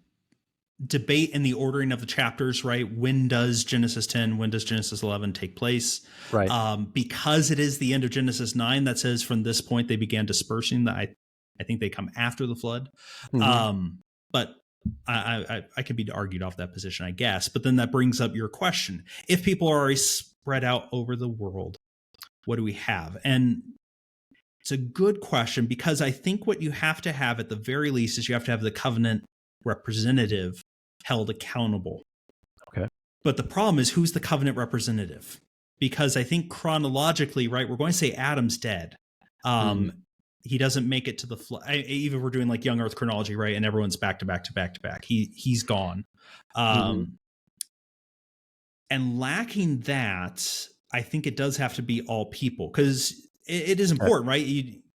B: debate in the ordering of the chapters, right? When does Genesis 10, when does Genesis 11 take place?
A: right.
B: Because it is the end of Genesis 9 that says from this point they began dispersing, that I think they come after the flood.
A: Hmm.
B: But I could be argued off that position, I guess. But then that brings up your question. If people are already spread out over the world, what do we have? And it's a good question because I think what you have to have at the very least is you have to have the covenant representative held accountable.
A: Okay.
B: But the problem is who's the covenant representative? Because I think chronologically, right, we're going to say Adam's dead.
A: Mm.
B: he doesn't make it to the flood. Even we're doing like young Earth chronology, right? And everyone's back to back to back to back. He's gone. And lacking that, I think it does have to be all people, because it is important, right?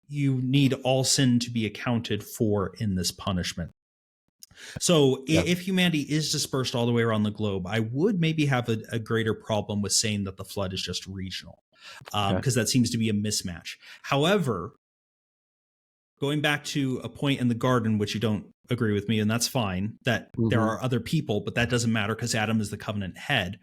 B: You need all sin to be accounted for in this punishment. So if humanity is dispersed all the way around the globe, I would maybe have a greater problem with saying that the flood is just regional, because that seems to be a mismatch. However, going back to a point in the garden, which you don't agree with me, and that's fine, that there are other people, but that doesn't matter because Adam is the covenant head.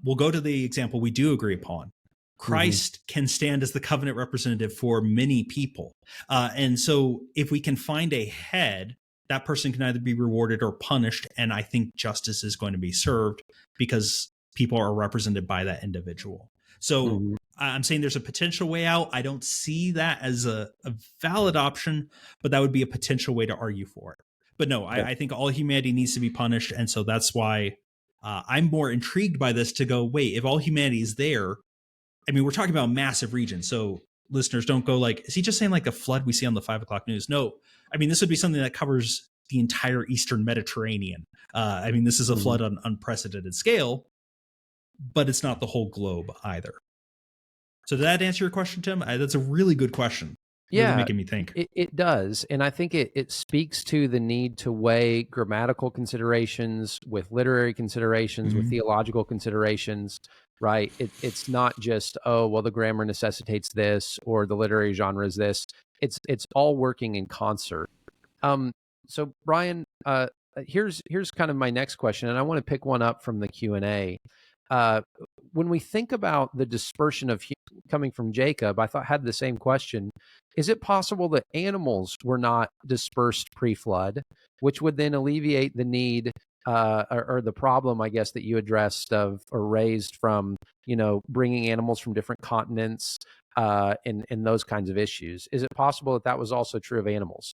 B: We'll go to the example we do agree upon. Christ can stand as the covenant representative for many people. And so if we can find a head, that person can either be rewarded or punished. And I think justice is going to be served because people are represented by that individual. So I'm saying there's a potential way out. I don't see that as a valid option, but that would be a potential way to argue for it. But no, I think all humanity needs to be punished. And so that's why I'm more intrigued by this to go, wait, if all humanity is there, I mean, we're talking about a massive region. So listeners, don't go like, is he just saying like the flood we see on the 5 o'clock news? No, I mean, this would be something that covers the entire Eastern Mediterranean. I mean, this is a flood on unprecedented scale, but it's not the whole globe either. So did that answer your question, Tim? That's a really good question. Really making me think.
A: It does. And I think it speaks to the need to weigh grammatical considerations with literary considerations, with theological considerations, right? It's not just, oh, well, the grammar necessitates this or the literary genre is this. It's all working in concert. So Brian, here's kind of my next question, and I want to pick one up from the Q&A. When we think about the dispersion of coming from Jacob, I thought had the same question. Is it possible that animals were not dispersed pre-flood, which would then alleviate the need or the problem, I guess, that you addressed of or raised from, bringing animals from different continents and those kinds of issues? Is it possible that that was also true of animals?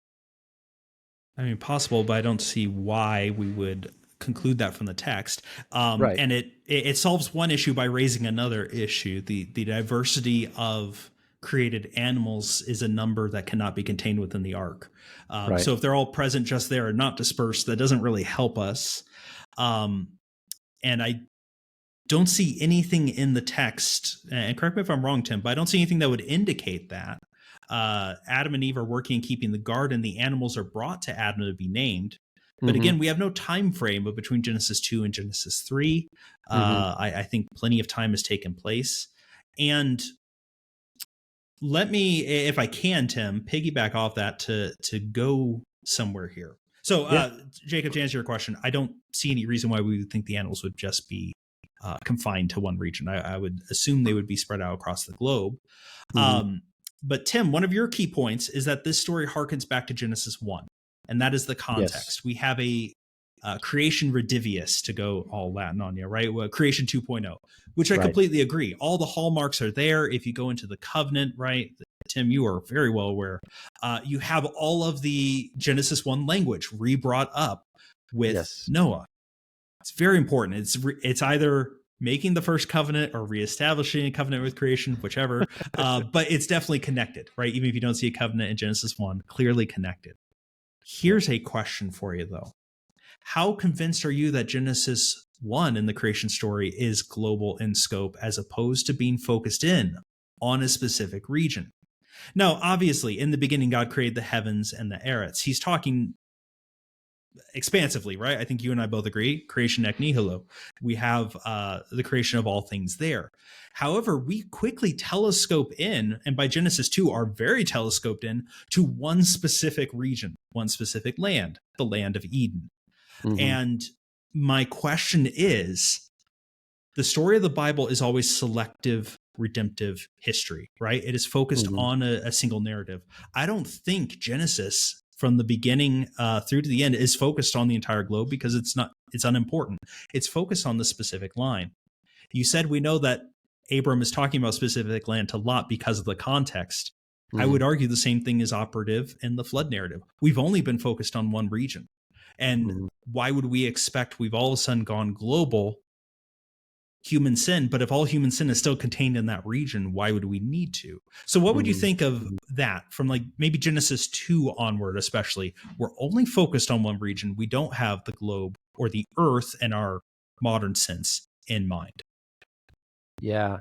B: I mean, possible, but I don't see why we would conclude that from the text.
A: Right.
B: And it solves one issue by raising another issue. The diversity of created animals is a number that cannot be contained within the ark.
A: Right.
B: So if they're all present just there and not dispersed, that doesn't really help us. And I don't see anything in the text, and correct me if I'm wrong, Tim, but I don't see anything that would indicate that. Adam and Eve are working and keeping the garden. The animals are brought to Adam to be named. But again, we have no time frame of between Genesis 2 and Genesis 3. I think plenty of time has taken place. And let me, if I can, Tim, piggyback off that to go somewhere here. So, Jacob, to answer your question, I don't see any reason why we would think the animals would just be confined to one region. I would assume they would be spread out across the globe. But Tim, one of your key points is that this story harkens back to Genesis 1. And that is the context. Yes. We have a creation redivius, to go all Latin on you, right? Well, creation 2.0, which I completely agree. All the hallmarks are there. If you go into the covenant, right? Tim, you are very well aware. You have all of the Genesis 1 language re-brought up with Noah. It's very important. It's either making the first covenant or reestablishing a covenant with creation, whichever. But it's definitely connected, right? Even if you don't see a covenant in Genesis 1, clearly connected. Here's a question for you, though. How convinced are you that Genesis 1 in the creation story is global in scope as opposed to being focused in on a specific region? Now, obviously, in the beginning, God created the heavens and the earths. He's talking expansively, right? I think you and I both agree. Creation ec nihilo. We have the creation of all things there. However, we quickly telescope in, and by Genesis 2 are very telescoped in to one specific region, one specific land, the land of Eden. And my question is, the story of the Bible is always selective, redemptive history, right? It is focused on a single narrative. I don't think Genesis from the beginning through to the end is focused on the entire globe, because it's unimportant. It's focused on the specific line. You said we know that Abram is talking about specific land to Lot because of the context. I would argue the same thing is operative in the flood narrative. We've only been focused on one region. And why would we expect we've all of a sudden gone global human sin, but if all human sin is still contained in that region, why would we need to? So what would you think of that from like maybe Genesis 2 onward, especially? We're only focused on one region. We don't have the globe or the earth in our modern sense in mind.
A: Yeah.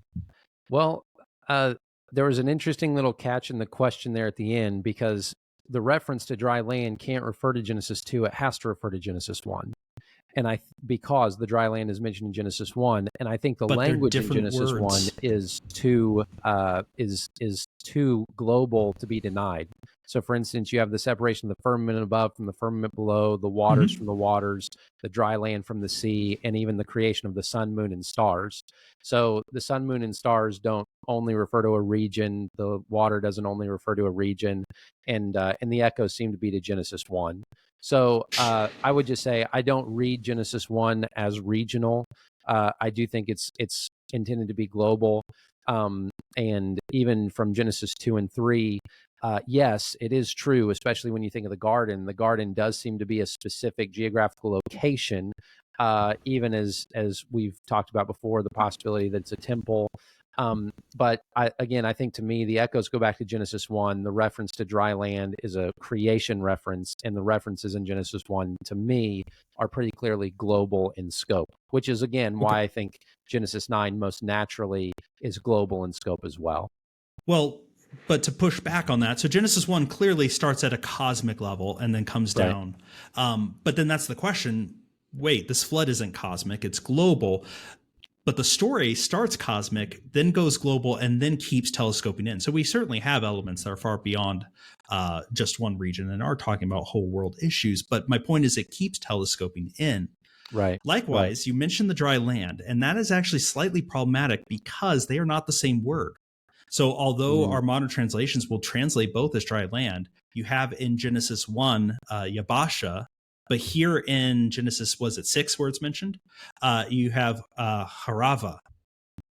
A: Well, there was an interesting little catch in the question there at the end, because the reference to dry land can't refer to Genesis 2. It has to refer to Genesis 1. And because the dry land is mentioned in Genesis 1, and I think the language in Genesis words. 1 is too global to be denied. So, for instance, you have the separation of the firmament above from the firmament below, the waters from the waters, the dry land from the sea, and even the creation of the sun, moon, and stars. So the sun, moon, and stars don't only refer to a region. The water doesn't only refer to a region, and the echoes seem to be to Genesis 1. So I would just say I don't read Genesis 1 as regional. I do think it's intended to be global. And even from Genesis 2 and 3, yes, it is true, especially when you think of the garden. The garden does seem to be a specific geographical location, even as we've talked about before, the possibility that it's a temple. But I think to me, the echoes go back to Genesis 1. The reference to dry land is a creation reference, and the references in Genesis 1 to me are pretty clearly global in scope, which is, again, why I think Genesis 9 most naturally is global in scope as well.
B: Well, but to push back on that, so Genesis 1 clearly starts at a cosmic level and then comes down. But then that's the question. Wait, this flood isn't cosmic, it's global. But the story starts cosmic, then goes global, and then keeps telescoping in. So we certainly have elements that are far beyond just one region and are talking about whole world issues. But my point is it keeps telescoping in.
A: Right.
B: Likewise, you mentioned the dry land, and that is actually slightly problematic because they are not the same word. So although our modern translations will translate both as dry land, you have in Genesis 1, Yabasha, but here in Genesis, was it 6 where it's mentioned? You have Harava.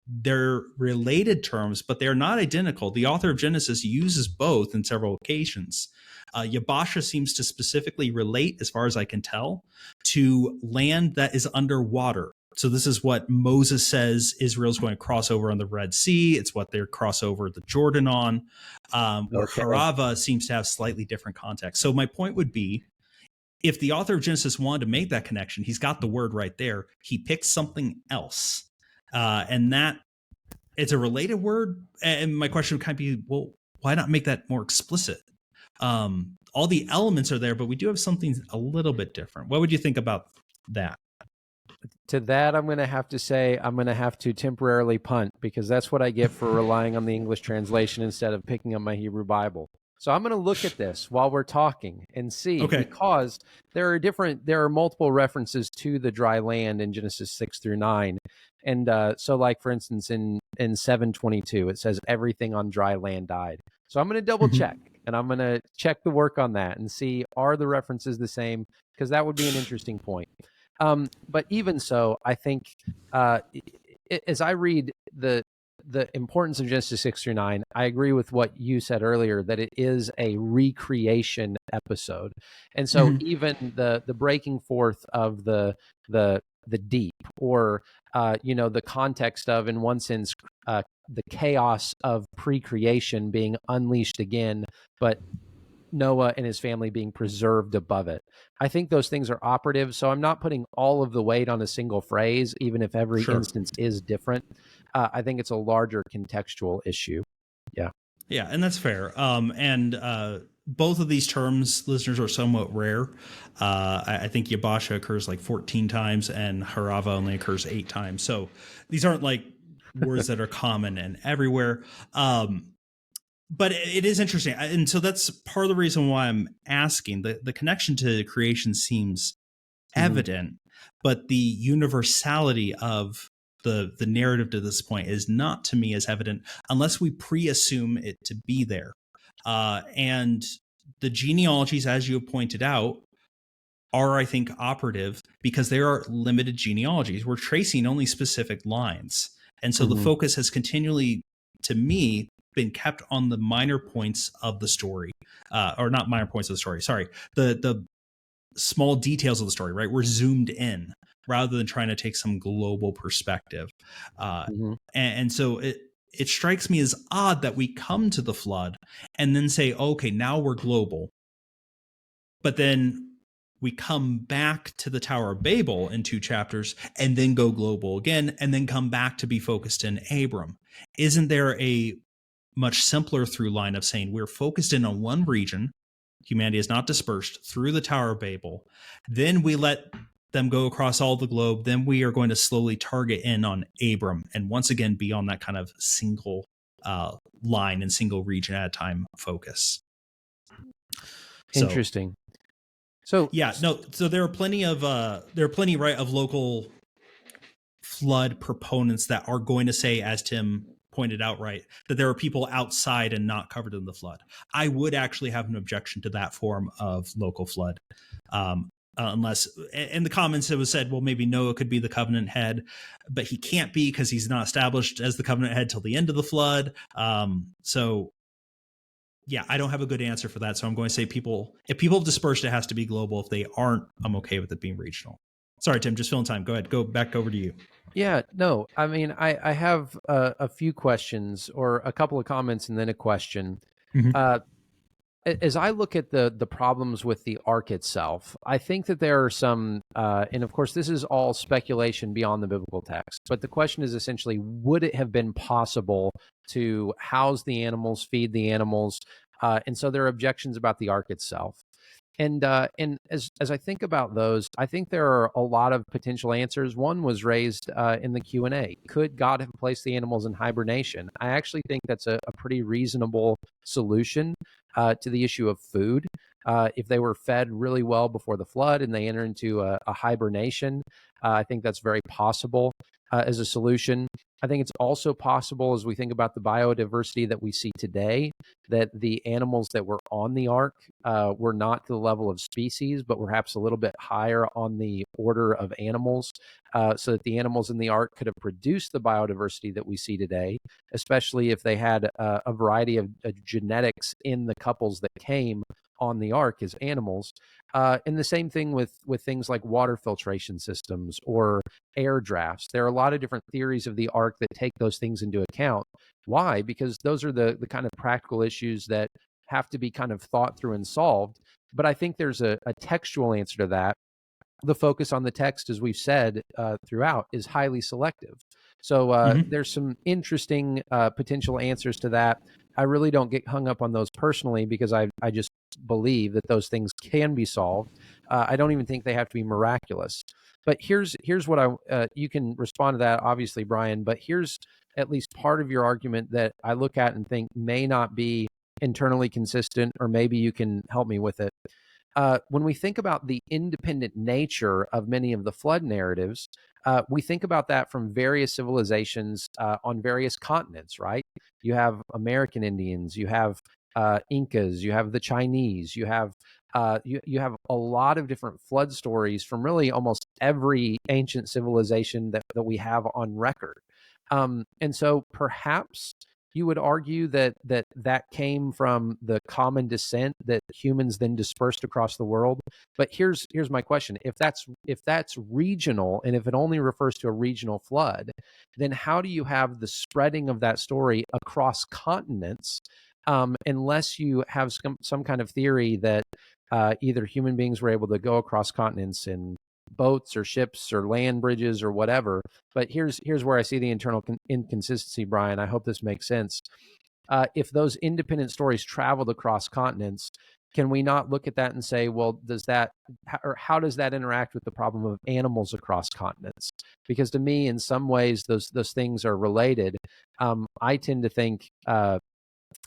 B: They're related terms, but they're not identical. The author of Genesis uses both in several occasions. Yabasha seems to specifically relate, as far as I can tell, to land that is underwater. So this is what Moses says Israel's going to cross over on the Red Sea. It's what they're cross over the Jordan on. Where Harava seems to have slightly different context. So my point would be, if the author of Genesis wanted to make that connection, he's got the word right there. He picks something else. And that it's a related word. And my question would kind of be, well, why not make that more explicit? All the elements are there, but we do have something a little bit different. What would you think about that?
A: To that, I'm going to have to say I'm going to have to temporarily punt, because that's what I get for relying on the English translation instead of picking up my Hebrew Bible. So I'm going to look at this while we're talking and see, because there are multiple references to the dry land in Genesis 6 through 9. And so, like, for instance, in 7:22, it says everything on dry land died. So I'm going to double check, and I'm going to check the work on that and see, are the references the same? Because that would be an interesting point. But even so, I think as I read the importance of Genesis 6 through 9, I agree with what you said earlier, that it is a recreation episode. And so even the breaking forth of the deep, or the context of, in one sense, the chaos of pre-creation being unleashed again, but Noah and his family being preserved above it. I think those things are operative. So I'm not putting all of the weight on a single phrase, even if every instance is different. I think it's a larger contextual issue. Yeah.
B: Yeah, and that's fair. Both of these terms, listeners, are somewhat rare. I think Yabasha occurs like 14 times and Harava only occurs 8 times. So these aren't like words that are common and everywhere. But it is interesting. And so that's part of the reason why I'm asking. The connection to creation seems evident, but the universality of the narrative to this point is not, to me, as evident unless we pre-assume it to be there. And the genealogies, as you have pointed out, are, I think, operative because there are limited genealogies. We're tracing only specific lines. And so the focus has continually, to me, been kept on the minor points of the story, or not minor points of the story. Sorry, the small details of the story. Right, we're zoomed in. rather than trying to take some global perspective.
A: Mm-hmm.
B: And so it strikes me as odd that we come to the flood and then say, okay, now we're global. But then we come back to the Tower of Babel in 2 chapters and then go global again and then come back to be focused in Abram. Isn't there a much simpler through line of saying we're focused in on one region, humanity is not dispersed through the Tower of Babel, then we let them go across all the globe, then we are going to slowly target in on Abram and once again be on that kind of single line and single region at a time focus.
A: Interesting. So
B: so there are plenty of right of local flood proponents that are going to say, as Tim pointed out, right, that there are people outside and not covered in the flood. I would actually have an objection to that form of local flood. Unless in the comments it was said, well, maybe Noah could be the covenant head, but he can't be because he's not established as the covenant head till the end of the flood. So yeah, I don't have a good answer for that. So I'm going to say if people have dispersed, it has to be global. If they aren't, I'm okay with it being regional. Sorry, Tim, just filling time. Go ahead. Go back over to you.
A: Yeah, no, I mean, I have a few questions or a couple of comments and then a question.
B: Mm-hmm.
A: As I look at the problems with the ark itself, I think that there are some, and of course, this is all speculation beyond the biblical text. But the question is essentially, would it have been possible to house the animals, feed the animals? And so there are objections about the ark itself. And as I think about those, I think there are a lot of potential answers. One was raised in the Q&A. Could God have placed the animals in hibernation? I actually think that's a pretty reasonable solution to the issue of food. If they were fed really well before the flood and they enter into a hibernation, I think that's very possible as a solution. I think it's also possible, as we think about the biodiversity that we see today, that the animals that were on the ark were not to the level of species, but perhaps a little bit higher on the order of animals, so that the animals in the ark could have produced the biodiversity that we see today, especially if they had a variety of genetics in the couples that came on the ark as animals. And the same thing with things like water filtration systems or air drafts. There are a lot of different theories of the ark that take those things into account. Why? Because those are the kind of practical issues that have to be kind of thought through and solved. But I think there's a textual answer to that. The focus on the text, as we've said throughout, is highly selective. So there's some interesting potential answers to that. I really don't get hung up on those personally because I just believe that those things can be solved. I don't even think they have to be miraculous. But here's what you can respond to that, obviously, Brian, but here's at least part of your argument that I look at and think may not be internally consistent, or maybe you can help me with it. When we think about the independent nature of many of the flood narratives, we think about that from various civilizations on various continents, right? You have American Indians, you have Incas, you have the Chinese, you have you have a lot of different flood stories from really almost every ancient civilization that we have on record. And so perhaps you would argue that came from the common descent that humans then dispersed across the world. But here's my question: if that's regional, and if it only refers to a regional flood, then how do you have the spreading of that story across continents, unless you have some kind of theory that either human beings were able to go across continents in boats or ships or land bridges or whatever? But here's where I see the internal inconsistency, Brian. I hope this makes sense. If those independent stories traveled across continents, can we not look at that and say, well, how does that interact with the problem of animals across continents? Because to me, in some ways, those things are related. I tend to think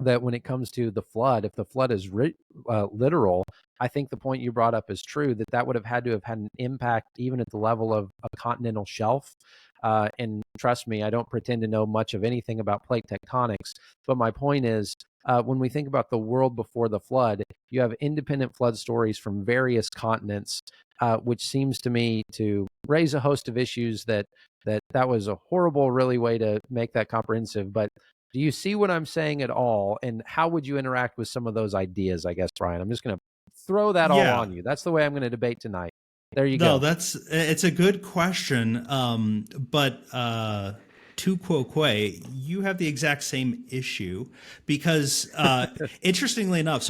A: that when it comes to the flood, if the flood is literal, I think the point you brought up is true, that would have had to have had an impact even at the level of a continental shelf. And trust me, I don't pretend to know much of anything about plate tectonics, but my point is, when we think about the world before the flood, you have independent flood stories from various continents, which seems to me to raise a host of issues that was a horrible, really way to make that comprehensive. But do you see what I'm saying at all? And how would you interact with some of those ideas, I guess, Brian? I'm just going to throw that all on you. That's the way I'm going to debate tonight. There you
B: No,
A: go.
B: it's a good question. But to quoque, you have the exact same issue because interestingly enough,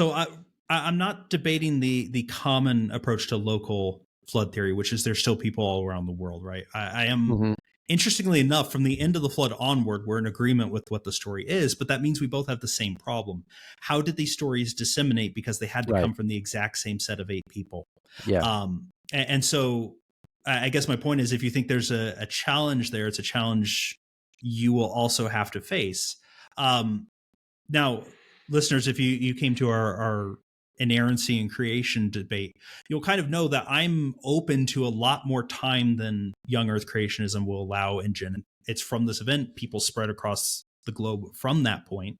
B: I'm not debating the common approach to local flood theory, which is there's still people all around the world, right? I am
A: Mm-hmm.
B: interestingly enough, from the end of the flood onward, we're in agreement with what the story is, but that means we both have the same problem. How did these stories disseminate? Because they had to
A: Right.
B: come from the exact same set of 8 people.
A: Yeah.
B: And so I guess my point is, if you think there's a challenge there, it's a challenge you will also have to face. Now, listeners, if you came to our inerrancy and creation debate, you'll kind of know that I'm open to a lot more time than young earth creationism will allow in Gen. It's from this event, people spread across the globe from that point.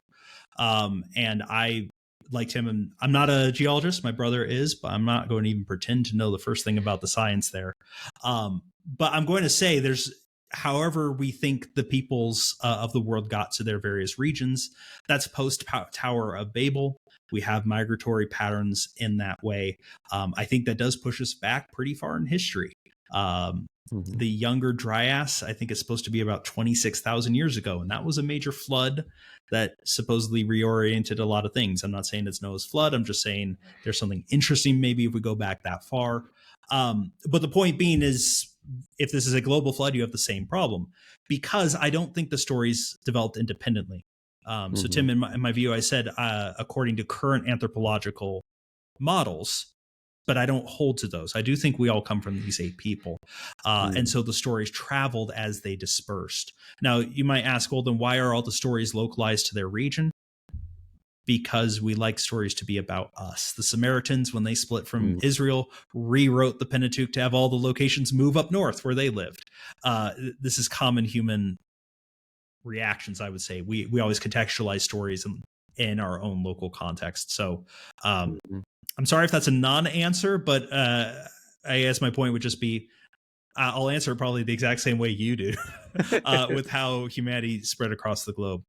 B: And I, like Tim, and I'm not a geologist. My brother is, but I'm not going to even pretend to know the first thing about the science there. But I'm going to say there's, however we think the peoples of the world got to their various regions, that's post Tower of Babel. We have migratory patterns in that way. I think that does push us back pretty far in history. The Younger Dryas, I think, is supposed to be about 26,000 years ago, and that was a major flood that supposedly reoriented a lot of things. I'm not saying it's Noah's flood. I'm just saying there's something interesting maybe if we go back that far. But the point being is, if this is a global flood, you have the same problem, because I don't think the stories developed independently. So Tim, in my view, I said, according to current anthropological models, but I don't hold to those. I do think we all come from these 8 people. And so the stories traveled as they dispersed. Now, you might ask, well, then why are all the stories localized to their region? Because we like stories to be about us. The Samaritans, when they split from Israel, rewrote the Pentateuch to have all the locations move up north where they lived. This is common human reactions, I would say. We always contextualize stories in our own local context. So I'm sorry if that's a non-answer, but I guess my point would just be, I'll answer probably the exact same way you do with how humanity spread across the globe.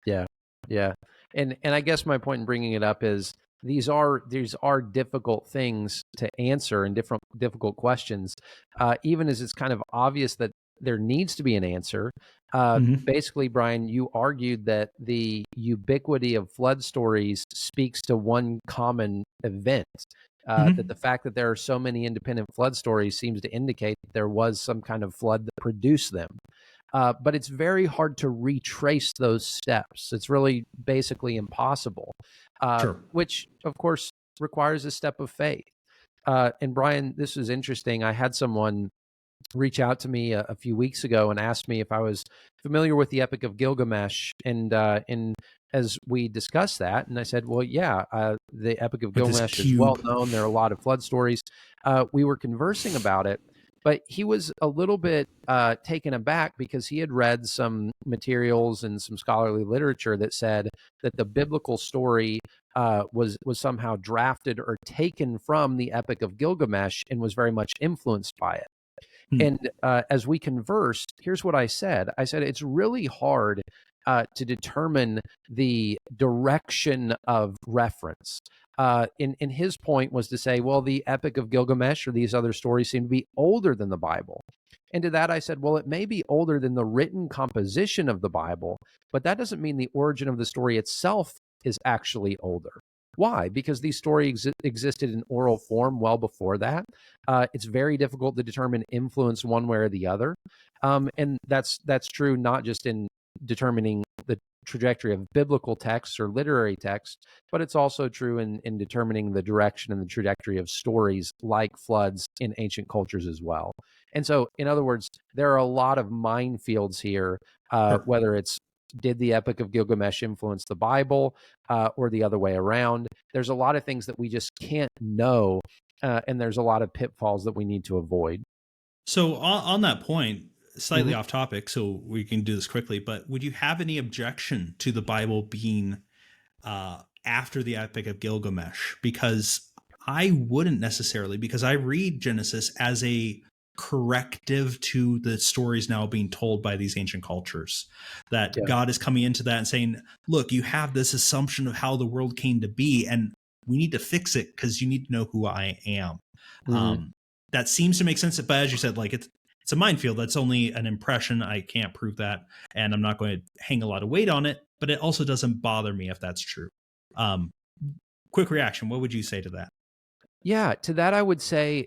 A: Yeah. Yeah. And I guess my point in bringing it up is these are difficult things to answer and difficult questions, even as it's kind of obvious that there needs to be an answer. Basically, Brian, you argued that the ubiquity of flood stories speaks to one common event. That the fact that there are so many independent flood stories seems to indicate that there was some kind of flood that produced them. But it's very hard to retrace those steps. It's really basically impossible, which, of course, requires a step of faith. And Brian, this is interesting. I had someone reach out to me a few weeks ago and asked me if I was familiar with the Epic of Gilgamesh. And as we discussed that, and I said, well, yeah, the Epic of Gilgamesh is well known. There are a lot of flood stories. We were conversing about it. But he was a little bit taken aback because he had read some materials and some scholarly literature that said that the biblical story was somehow drafted or taken from the Epic of Gilgamesh and was very much influenced by it. And as we conversed, here's what I said. I said, it's really hard to determine the direction of reference. In his point was to say, well, the Epic of Gilgamesh or these other stories seem to be older than the Bible. And to that I said, well, it may be older than the written composition of the Bible, but that doesn't mean the origin of the story itself is actually older. Why? Because these stories existed in oral form well before that. It's very difficult to determine influence one way or the other. And that's true not just in determining the trajectory of biblical texts or literary texts, but it's also true in determining the direction and the trajectory of stories like floods in ancient cultures as well. And so, in other words, there are a lot of minefields here, whether it's did the Epic of Gilgamesh influence the Bible or the other way around. There's a lot of things that we just can't know, and there's a lot of pitfalls that we need to avoid.
B: So on that point, slightly off topic, so we can do this quickly, but would you have any objection to the Bible being after the Epic of Gilgamesh? Because I wouldn't necessarily, because I read Genesis as a corrective to the stories now being told by these ancient cultures, that God is coming into that and saying, look, you have this assumption of how the world came to be, and we need to fix it because you need to know who I am.
A: Mm-hmm.
B: That seems to make sense. But as you said, like it's a minefield. That's only an impression. I can't prove that, and I'm not going to hang a lot of weight on it. But it also doesn't bother me if that's true. Quick reaction. What would you say to that?
A: Yeah, to that I would say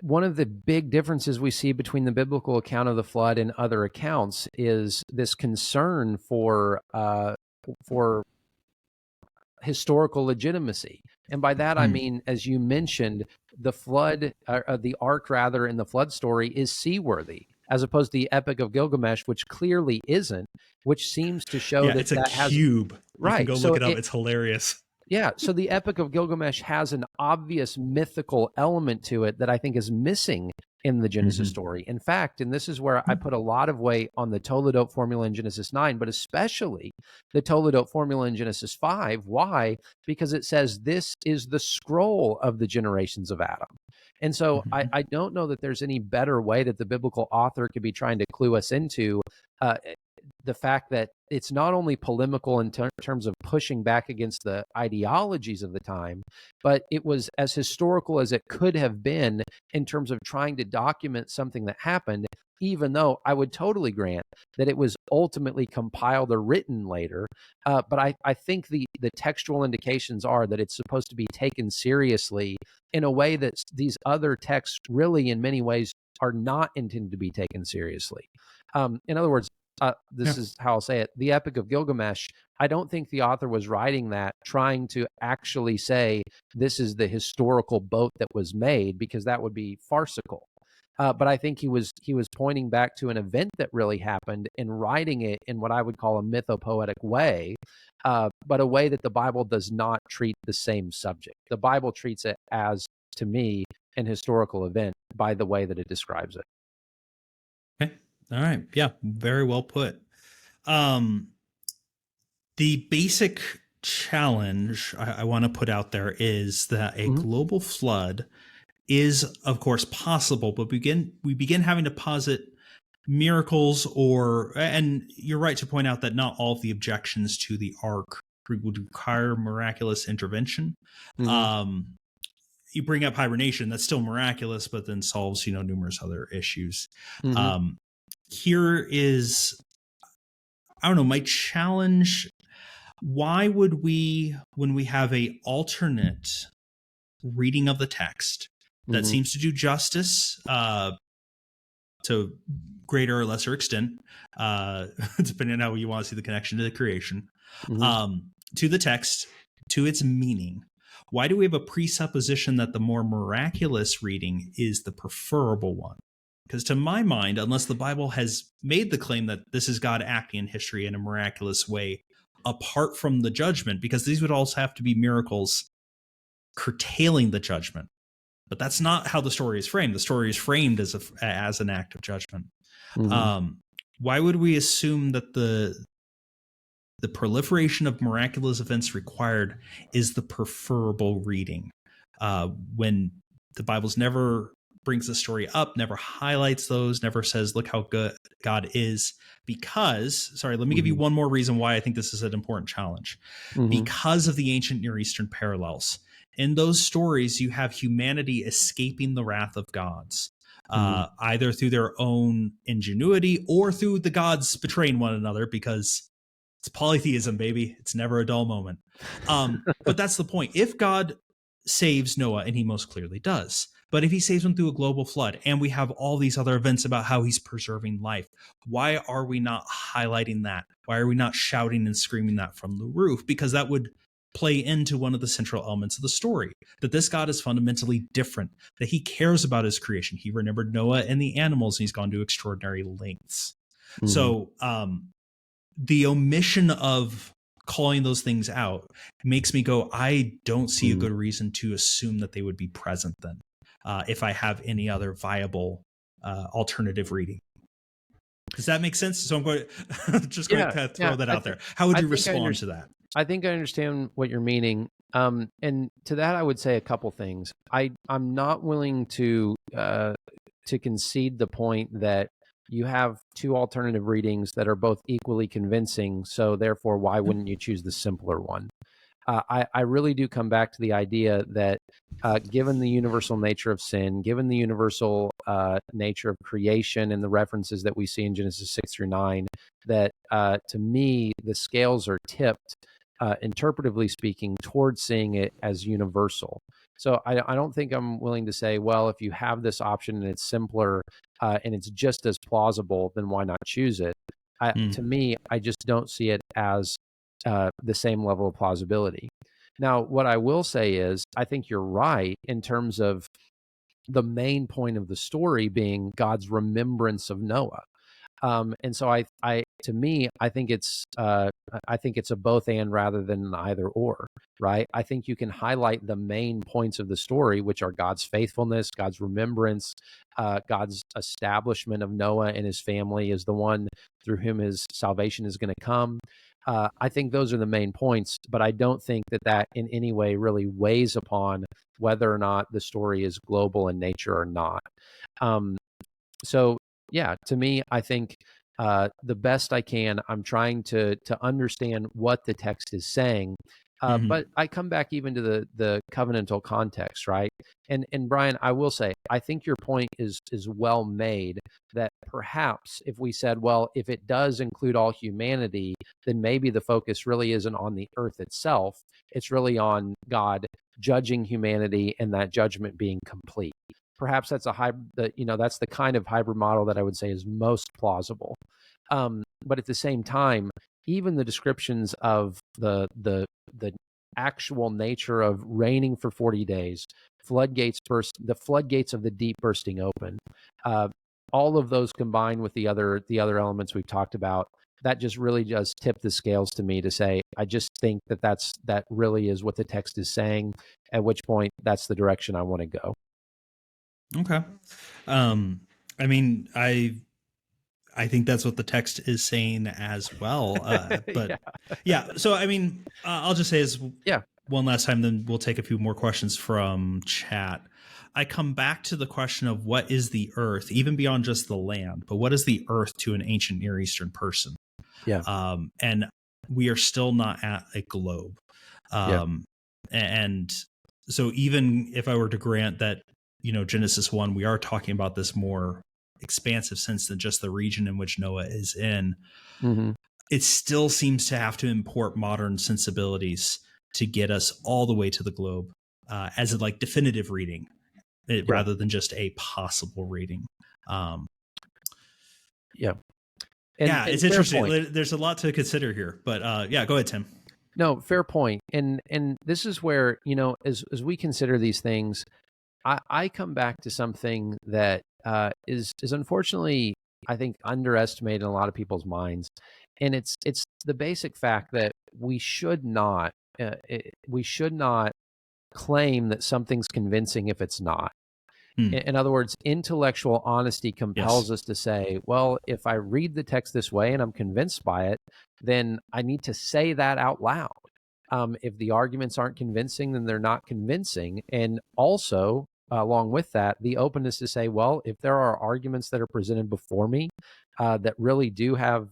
A: one of the big differences we see between the biblical account of the flood and other accounts is this concern for historical legitimacy. And by that I mean, as you mentioned, the flood, the ark rather, in the flood story is seaworthy, as opposed to the Epic of Gilgamesh, which clearly isn't, which seems to show
B: Yeah,
A: that
B: it's a
A: that has
B: cube. You can
A: right.
B: go
A: So
B: look it up. It's hilarious.
A: yeah, so the Epic of Gilgamesh has an obvious mythical element to it that I think is missing in the Genesis story. In fact, and this is where I put a lot of weight on the Toledot formula in Genesis 9, but especially the Toledot formula in Genesis 5. Why? Because it says this is the scroll of the generations of Adam. And so I don't know that there's any better way that the biblical author could be trying to clue us into the fact that it's not only polemical in terms of pushing back against the ideologies of the time, but it was as historical as it could have been in terms of trying to document something that happened, even though I would totally grant that it was ultimately compiled or written later. But I think the textual indications are that it's supposed to be taken seriously in a way that these other texts really, in many ways, are not intended to be taken seriously. In other words, this is how I'll say it. The Epic of Gilgamesh, I don't think the author was writing that trying to actually say this is the historical boat that was made, because that would be farcical. But I think he was pointing back to an event that really happened and writing it in what I would call a mythopoetic way, but a way that the Bible does not treat the same subject. The Bible treats it as, to me, an historical event by the way that it describes it.
B: Okay. All right. Yeah. Very well put. The basic challenge I want to put out there is that a global flood is, of course, possible, but we begin having to posit miracles, and you're right to point out that not all of the objections to the ark would require miraculous intervention. You bring up hibernation, that's still miraculous, but then solves, numerous other issues. Here is, I don't know, my challenge. Why would we, when we have a alternate reading of the text that seems to do justice to greater or lesser extent, depending on how you want to see the connection to the creation, to the text, to its meaning, why do we have a presupposition that the more miraculous reading is the preferable one? Because to my mind, unless the Bible has made the claim that this is God acting in history in a miraculous way, apart from the judgment, because these would also have to be miracles curtailing the judgment. But that's not how the story is framed. The story is framed as an act of judgment. Why would we assume that the proliferation of miraculous events required is the preferable reading, when the Bible's never brings the story up, never highlights those, never says, look how good God is? Because, let me give you one more reason why I think this is an important challenge. Because of the ancient Near Eastern parallels. In those stories, you have humanity escaping the wrath of gods, either through their own ingenuity or through the gods betraying one another, because it's polytheism, baby. It's never a dull moment. But that's the point. If God saves Noah, and he most clearly does, but if he saves him through a global flood, and we have all these other events about how he's preserving life, why are we not highlighting that? Why are we not shouting and screaming that from the roof? Because that would play into one of the central elements of the story, that this God is fundamentally different, that he cares about his creation. He remembered Noah and the animals, and he's gone to extraordinary lengths. So the omission of calling those things out makes me go, I don't see a good reason to assume that they would be present then, if I have any other viable alternative reading. Does that make sense? So I'm going to just going to throw that out there. How would you respond to that?
A: I think I understand what you're meaning. And to that, I would say a couple things. I'm not willing to concede the point that you have two alternative readings that are both equally convincing. So therefore, why wouldn't you choose the simpler one? I really do come back to the idea that given the universal nature of sin, given the universal nature of creation and the references that we see in Genesis 6 through 9, that to me, the scales are tipped, interpretively speaking, towards seeing it as universal. So I don't think I'm willing to say, well, if you have this option and it's simpler and it's just as plausible, then why not choose it? To me, I just don't see it as the same level of plausibility. Now, what I will say is, I think you're right in terms of the main point of the story being God's remembrance of Noah. And so to me, I think it's a both and rather than an either or, right? I think you can highlight the main points of the story, which are God's faithfulness, God's remembrance, God's establishment of Noah and his family as the one through whom his salvation is going to come. I think those are the main points, but I don't think that in any way really weighs upon whether or not the story is global in nature or not. So yeah, to me, I think the best I can, I'm trying to understand what the text is saying. But I come back even to the covenantal context, right? And Brian, I will say, I think your point is well made. That perhaps if we said, well, if it does include all humanity, then maybe the focus really isn't on the earth itself. It's really on God judging humanity and that judgment being complete. Perhaps that's that's the kind of hybrid model that I would say is most plausible. But at the same time, even the descriptions of the actual nature of reigning for 40 days, the floodgates of the deep bursting open, all of those combined with the other elements we've talked about, that just really does tip the scales to me to say, I just think that really is what the text is saying, at which point that's the direction I want to go.
B: Okay. I mean, I think that's what the text is saying as well. But yeah. So, I mean, I'll just say one last time, then we'll take a few more questions from chat. I come back to the question of what is the earth, even beyond just the land, but what is the earth to an ancient Near Eastern person?
A: Yeah.
B: And we are still not at a globe. And so even if I were to grant that, Genesis 1, we are talking about this more expansive sense than just the region in which Noah is in, it still seems to have to import modern sensibilities to get us all the way to the globe as a definitive reading, rather than just a possible reading. It's interesting. Point. There's a lot to consider here, but go ahead, Tim.
A: No, fair point. And this is where, as we consider these things, I come back to something that is unfortunately, I think, underestimated in a lot of people's minds, and it's the basic fact that we should not claim that something's convincing if it's not. In other words, intellectual honesty compels us to say, well, if I read the text this way and I'm convinced by it, then I need to say that out loud. If the arguments aren't convincing, then they're not convincing. And also, along with that, the openness to say, well, if there are arguments that are presented before me that really do have,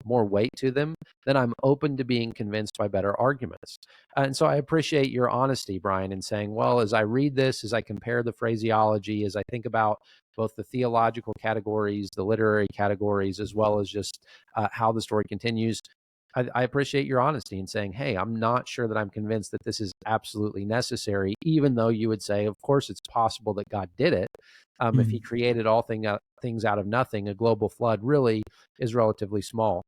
A: more weight to them, then I'm open to being convinced by better arguments. And so I appreciate your honesty, Brian, in saying, well, as I read this, as I compare the phraseology, as I think about both the theological categories, the literary categories, as well as just how the story continues, I appreciate your honesty in saying, hey, I'm not sure that I'm convinced that this is absolutely necessary, even though you would say, of course, it's possible that God did it. If he created all things out of nothing, a global flood really is relatively small.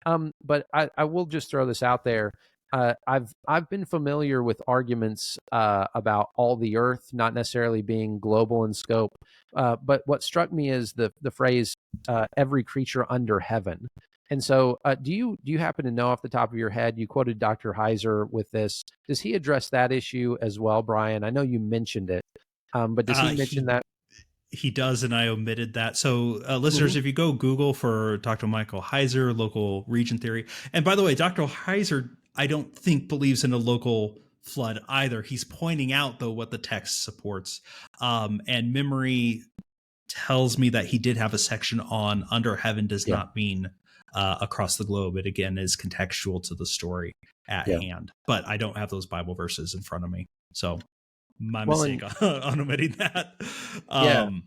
A: But I will just throw this out there. I've been familiar with arguments about all the earth not necessarily being global in scope. But what struck me is the phrase every creature under heaven. And so do you happen to know off the top of your head, you quoted Dr. Heiser with this, does he address that issue as well, Brian? I know you mentioned it, but does he mention that?
B: He does, and I omitted that. So listeners, if you go Google for Dr. Michael Heiser, local region theory, and by the way, Dr. Heiser, I don't think believes in a local flood either. He's pointing out, though, what the text supports. And memory tells me that he did have a section on under heaven does not mean across the globe. It again is contextual to the story at hand, but I don't have those Bible verses in front of me, so my mistake on omitting that.
A: And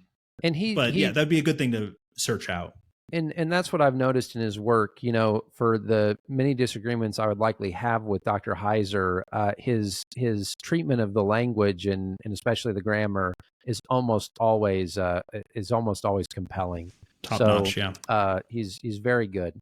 B: that'd be a good thing to search out.
A: And that's what I've noticed in his work. For the many disagreements I would likely have with Dr. Heiser, his treatment of the language and especially the grammar is almost always compelling.
B: Top notch, yeah.
A: He's very good.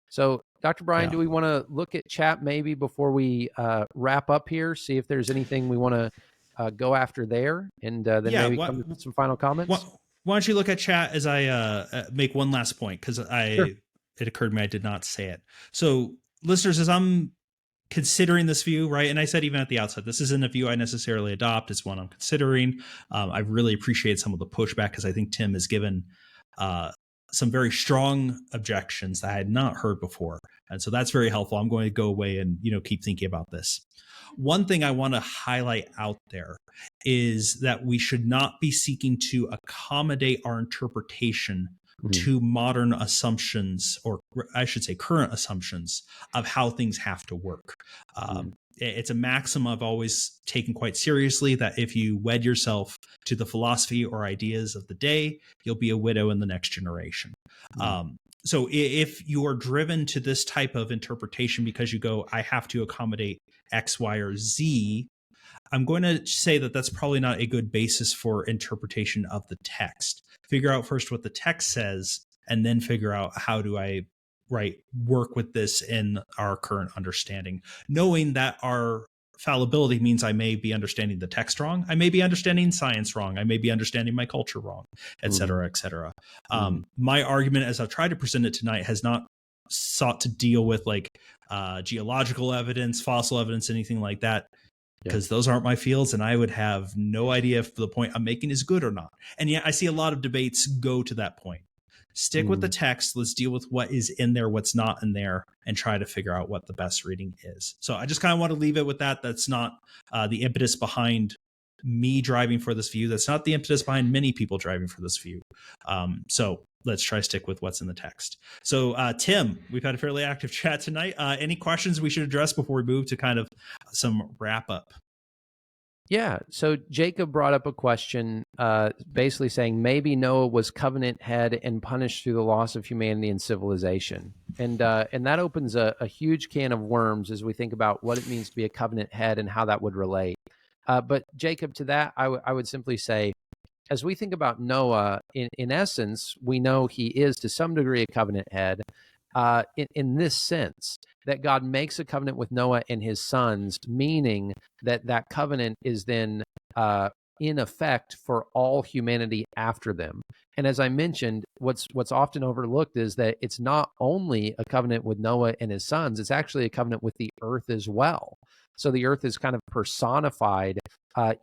A: So, Dr. Brian, do we want to look at chat maybe before we wrap up here? See if there's anything we want to go after there, and then maybe come to some final comments.
B: Why don't you look at chat as I make one last point, because it occurred to me I did not say it. So, listeners, as I'm considering this view, right, and I said even at the outset, this isn't a view I necessarily adopt. It's one I'm considering. I really appreciate some of the pushback, because I think Tim has given some very strong objections that I had not heard before, and so that's very helpful. I'm going to go away and keep thinking about this. One thing I want to highlight out there is that we should not be seeking to accommodate our interpretation to modern assumptions, or I should say current assumptions of how things have to work. It's a maxim I've always taken quite seriously, that if you wed yourself to the philosophy or ideas of the day, you'll be a widow in the next generation. So if you are driven to this type of interpretation because you go, I have to accommodate X, Y, or Z, I'm going to say that that's probably not a good basis for interpretation of the text. Figure out first what the text says, and then figure out how do I work with this in our current understanding, knowing that our fallibility means I may be understanding the text wrong, I may be understanding science wrong, I may be understanding my culture wrong, et cetera, et cetera. My argument, as I've tried to present it tonight, has not sought to deal with geological evidence, fossil evidence, anything like that, because those aren't my fields, and I would have no idea if the point I'm making is good or not. And yet I see a lot of debates go to that point. Stick with the text. Let's deal with what is in there, what's not in there, and try to figure out what the best reading is. So I just kind of want to leave it with that. That's not the impetus behind me driving for this view. That's not the impetus behind many people driving for this view. So let's try to stick with what's in the text. So Tim, we've had a fairly active chat tonight. Any questions we should address before we move to kind of some wrap up?
A: Yeah. So Jacob brought up a question, basically saying maybe Noah was covenant head and punished through the loss of humanity and civilization. And that opens a huge can of worms as we think about what it means to be a covenant head and how that would relate. But Jacob, to that, I would simply say, as we think about Noah, in essence, we know he is to some degree a covenant head in this sense, that God makes a covenant with Noah and his sons, meaning that covenant is then in effect for all humanity after them. And as I mentioned, what's often overlooked is that it's not only a covenant with Noah and his sons, it's actually a covenant with the earth as well. So the earth is kind of personified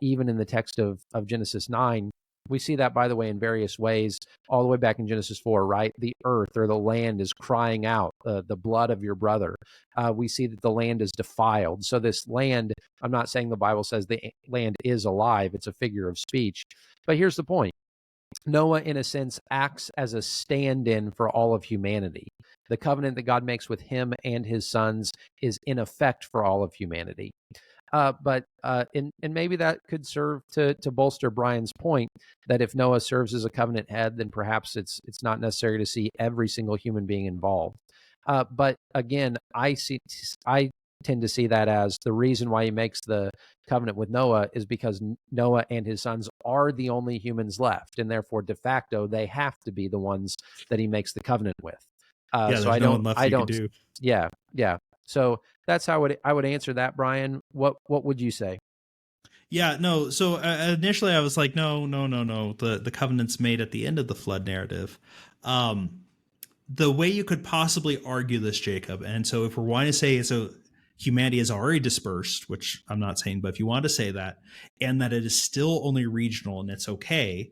A: even in the text of Genesis 9. We see that, by the way, in various ways, all the way back in Genesis 4, right? The earth or the land is crying out the blood of your brother. We see that the land is defiled. So this land, I'm not saying the Bible says the land is alive. It's a figure of speech. But here's the point. Noah, in a sense, acts as a stand-in for all of humanity. The covenant that God makes with him and his sons is in effect for all of humanity. But maybe that could serve to bolster Brian's point that if Noah serves as a covenant head, then perhaps it's not necessary to see every single human being involved. But again, I tend to see that as the reason why he makes the covenant with Noah is because Noah and his sons are the only humans left, and therefore de facto they have to be the ones that he makes the covenant with. So So that's how I would answer that, Brian. What would you say?
B: Yeah, no. So initially I was like, no. The covenant's made at the end of the flood narrative. The way you could possibly argue this, Jacob, and so if we're wanting to say so humanity is already dispersed, which I'm not saying, but if you want to say that, and that it is still only regional and it's okay,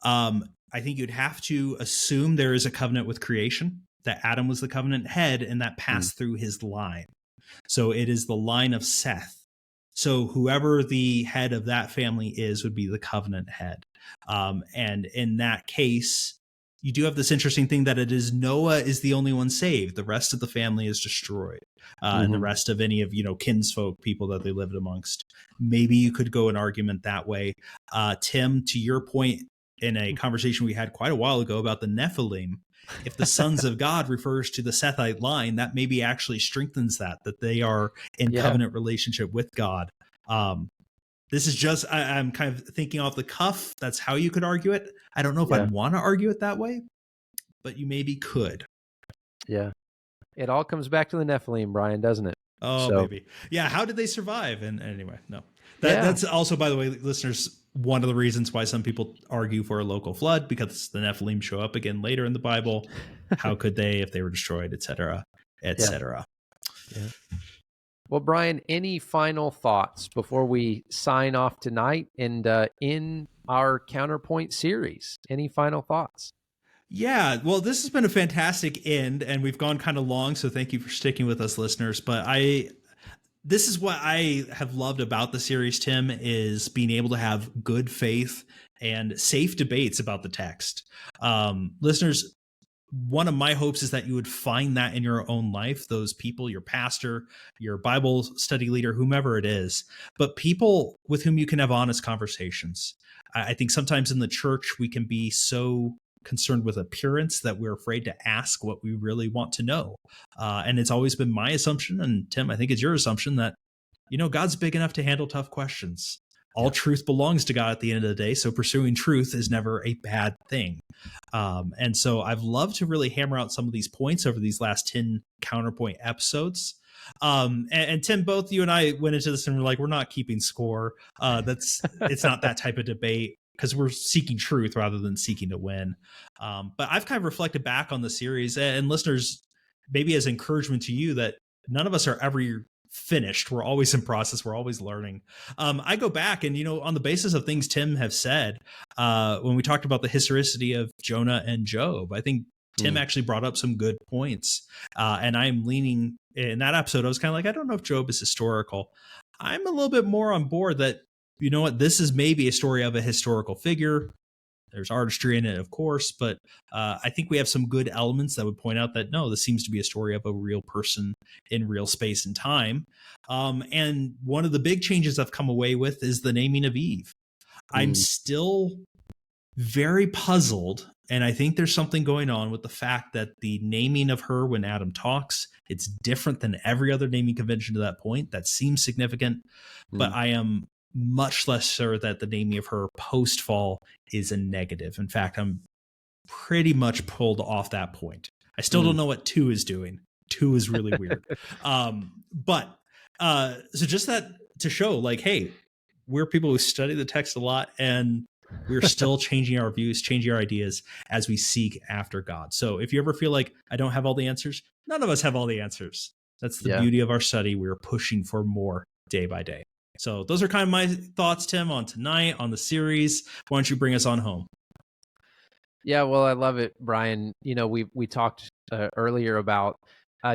B: I think you'd have to assume there is a covenant with creation, that Adam was the covenant head and that passed through his line. So it is the line of Seth. So whoever the head of that family is would be the covenant head. And in that case, you do have this interesting thing that it is Noah is the only one saved. The rest of the family is destroyed. And the rest of any of, kinsfolk, people that they lived amongst. Maybe you could go an argument that way. Tim, to your point in a conversation we had quite a while ago about the Nephilim, if the sons of God refers to the Sethite line, that maybe actually strengthens that they are in covenant relationship with God. This is just, I'm kind of thinking off the cuff. That's how you could argue it. I don't know if I'd want to argue it that way, but you maybe could.
A: Yeah. It all comes back to the Nephilim, Brian, doesn't it?
B: Oh, baby. Yeah. How did they survive? And anyway, no. That's also, by the way, listeners, one of the reasons why some people argue for a local flood, because the Nephilim show up again later in the Bible. How could they if they were destroyed, et cetera, et cetera.
A: Yeah. Well, Brian, any final thoughts before we sign off tonight and in our Counterpoint series? Any final thoughts?
B: Yeah, well, this has been a fantastic end, and we've gone kind of long, so thank you for sticking with us, listeners. But this is what I have loved about the series, Tim, is being able to have good faith and safe debates about the text. Listeners, one of my hopes is that you would find that in your own life, those people, your pastor, your Bible study leader, whomever it is, but people with whom you can have honest conversations. I think sometimes in the church, we can be so concerned with appearance that we're afraid to ask what we really want to know. And it's always been my assumption, and Tim, I think it's your assumption, that, God's big enough to handle tough questions. All truth belongs to God at the end of the day, so pursuing truth is never a bad thing. And so I've loved to really hammer out some of these points over these last 10 Counterpoint episodes. And Tim, both you and I went into this and we're like, we're not keeping score. It's not that type of debate, because we're seeking truth rather than seeking to win. But I've kind of reflected back on the series, and listeners, maybe as encouragement to you, that none of us are ever finished. We're always in process. We're always learning. I go back and, on the basis of things Tim have said, when we talked about the historicity of Jonah and Job, I think Tim actually brought up some good points. And I'm leaning in that episode. I was kind of like, I don't know if Job is historical. I'm a little bit more on board that, this is maybe a story of a historical figure. There's artistry in it, of course, but I think we have some good elements that would point out that, no, this seems to be a story of a real person in real space and time. And one of the big changes I've come away with is the naming of Eve. I'm still very puzzled, and I think there's something going on with the fact that the naming of her when Adam talks, it's different than every other naming convention to that point. That seems significant, but I am much less sure that the naming of her post-fall is a negative. In fact, I'm pretty much pulled off that point. I still don't know what 2 is doing. 2 is really weird. But so just that to show, like, hey, we're people who study the text a lot, and we're still changing our views, changing our ideas as we seek after God. So if you ever feel like I don't have all the answers, none of us have all the answers. That's the beauty of our study. We're pushing for more day by day. So those are kind of my thoughts, Tim, on tonight, on the series. Why don't you bring us on home?
A: Yeah, well, I love it, Brian. We talked earlier about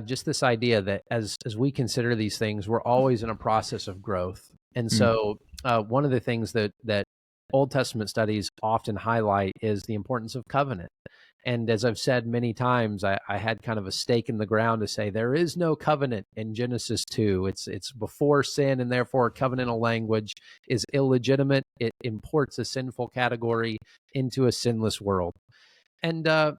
A: just this idea that as we consider these things, we're always in a process of growth. And so one of the things that Old Testament studies often highlight is the importance of covenant. And as I've said many times, I had kind of a stake in the ground to say there is no covenant in Genesis 2. It's before sin, and therefore covenantal language is illegitimate. It imports a sinful category into a sinless world. And I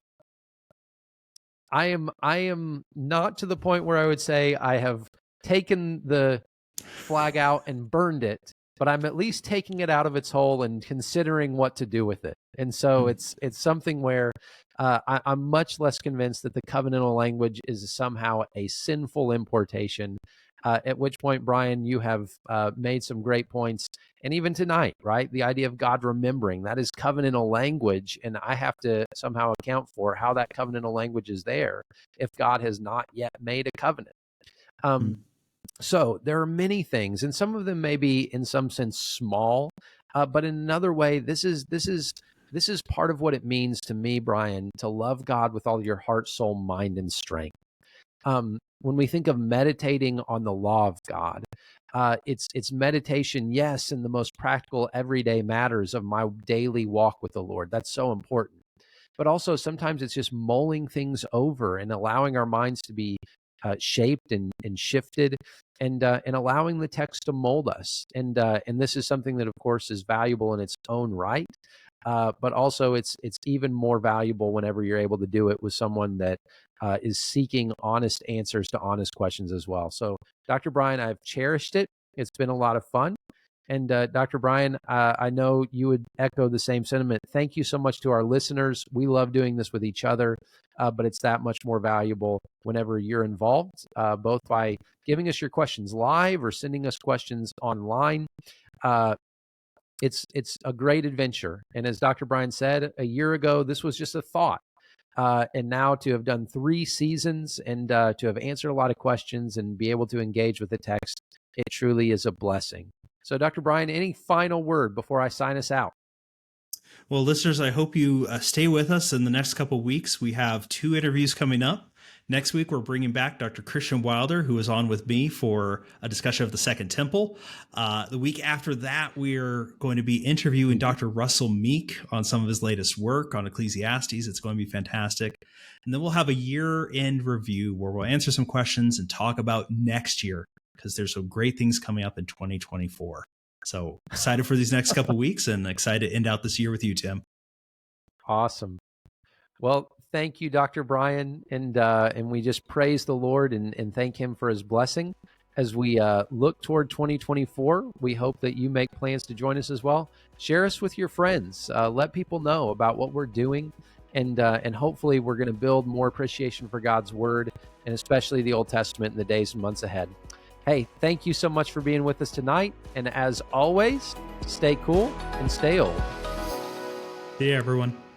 A: am not to the point where I would say I have taken the flag out and burned it, but I'm at least taking it out of its hole and considering what to do with it. And so it's something where I'm much less convinced that the covenantal language is somehow a sinful importation. At which point, Brian, you have made some great points. And even tonight, right? The idea of God remembering, that is covenantal language. And I have to somehow account for how that covenantal language is there if God has not yet made a covenant. So there are many things, and some of them may be in some sense small, but in another way, this is part of what it means to me, Brian, to love God with all your heart, soul, mind, and strength. When we think of meditating on the law of God, it's meditation, yes, in the most practical, everyday matters of my daily walk with the Lord. That's so important. but also sometimes it's just mulling things over and allowing our minds to be shaped and shifted, and allowing the text to mold us. And this is something that, of course, is valuable in its own right. But also it's even more valuable whenever you're able to do it with someone that is seeking honest answers to honest questions as well. So, Dr. Brian, I've cherished it. It's been a lot of fun. And Dr. Brian, I know you would echo the same sentiment. Thank you so much to our listeners. We love doing this with each other, but it's that much more valuable whenever you're involved, both by giving us your questions live or sending us questions online. It's a great adventure. And as Dr. Brian said, a year ago, this was just a thought. And now to have done 3 seasons and to have answered a lot of questions and be able to engage with the text, it truly is a blessing. So, Dr. Brian, any final word before I sign us out?
B: Well, listeners, I hope you stay with us in the next couple of weeks. We have 2 interviews coming up. Next week, we're bringing back Dr. Christian Wilder, who is on with me for a discussion of the Second Temple. The week after that, we're going to be interviewing Dr. Russell Meek on some of his latest work on Ecclesiastes. It's going to be fantastic. And then we'll have a year-end review where we'll answer some questions and talk about next year, because there's some great things coming up in 2024. So excited for these next couple of weeks and excited to end out this year with you, Tim.
A: Awesome. Well, thank you, Dr. Brian. And we just praise the Lord and thank him for his blessing. As we look toward 2024, we hope that you make plans to join us as well. Share us with your friends. Let people know about what we're doing. And hopefully we're going to build more appreciation for God's word, and especially the Old Testament in the days and months ahead. Hey, thank you so much for being with us tonight. And as always, stay cool and stay old.
B: See you, everyone.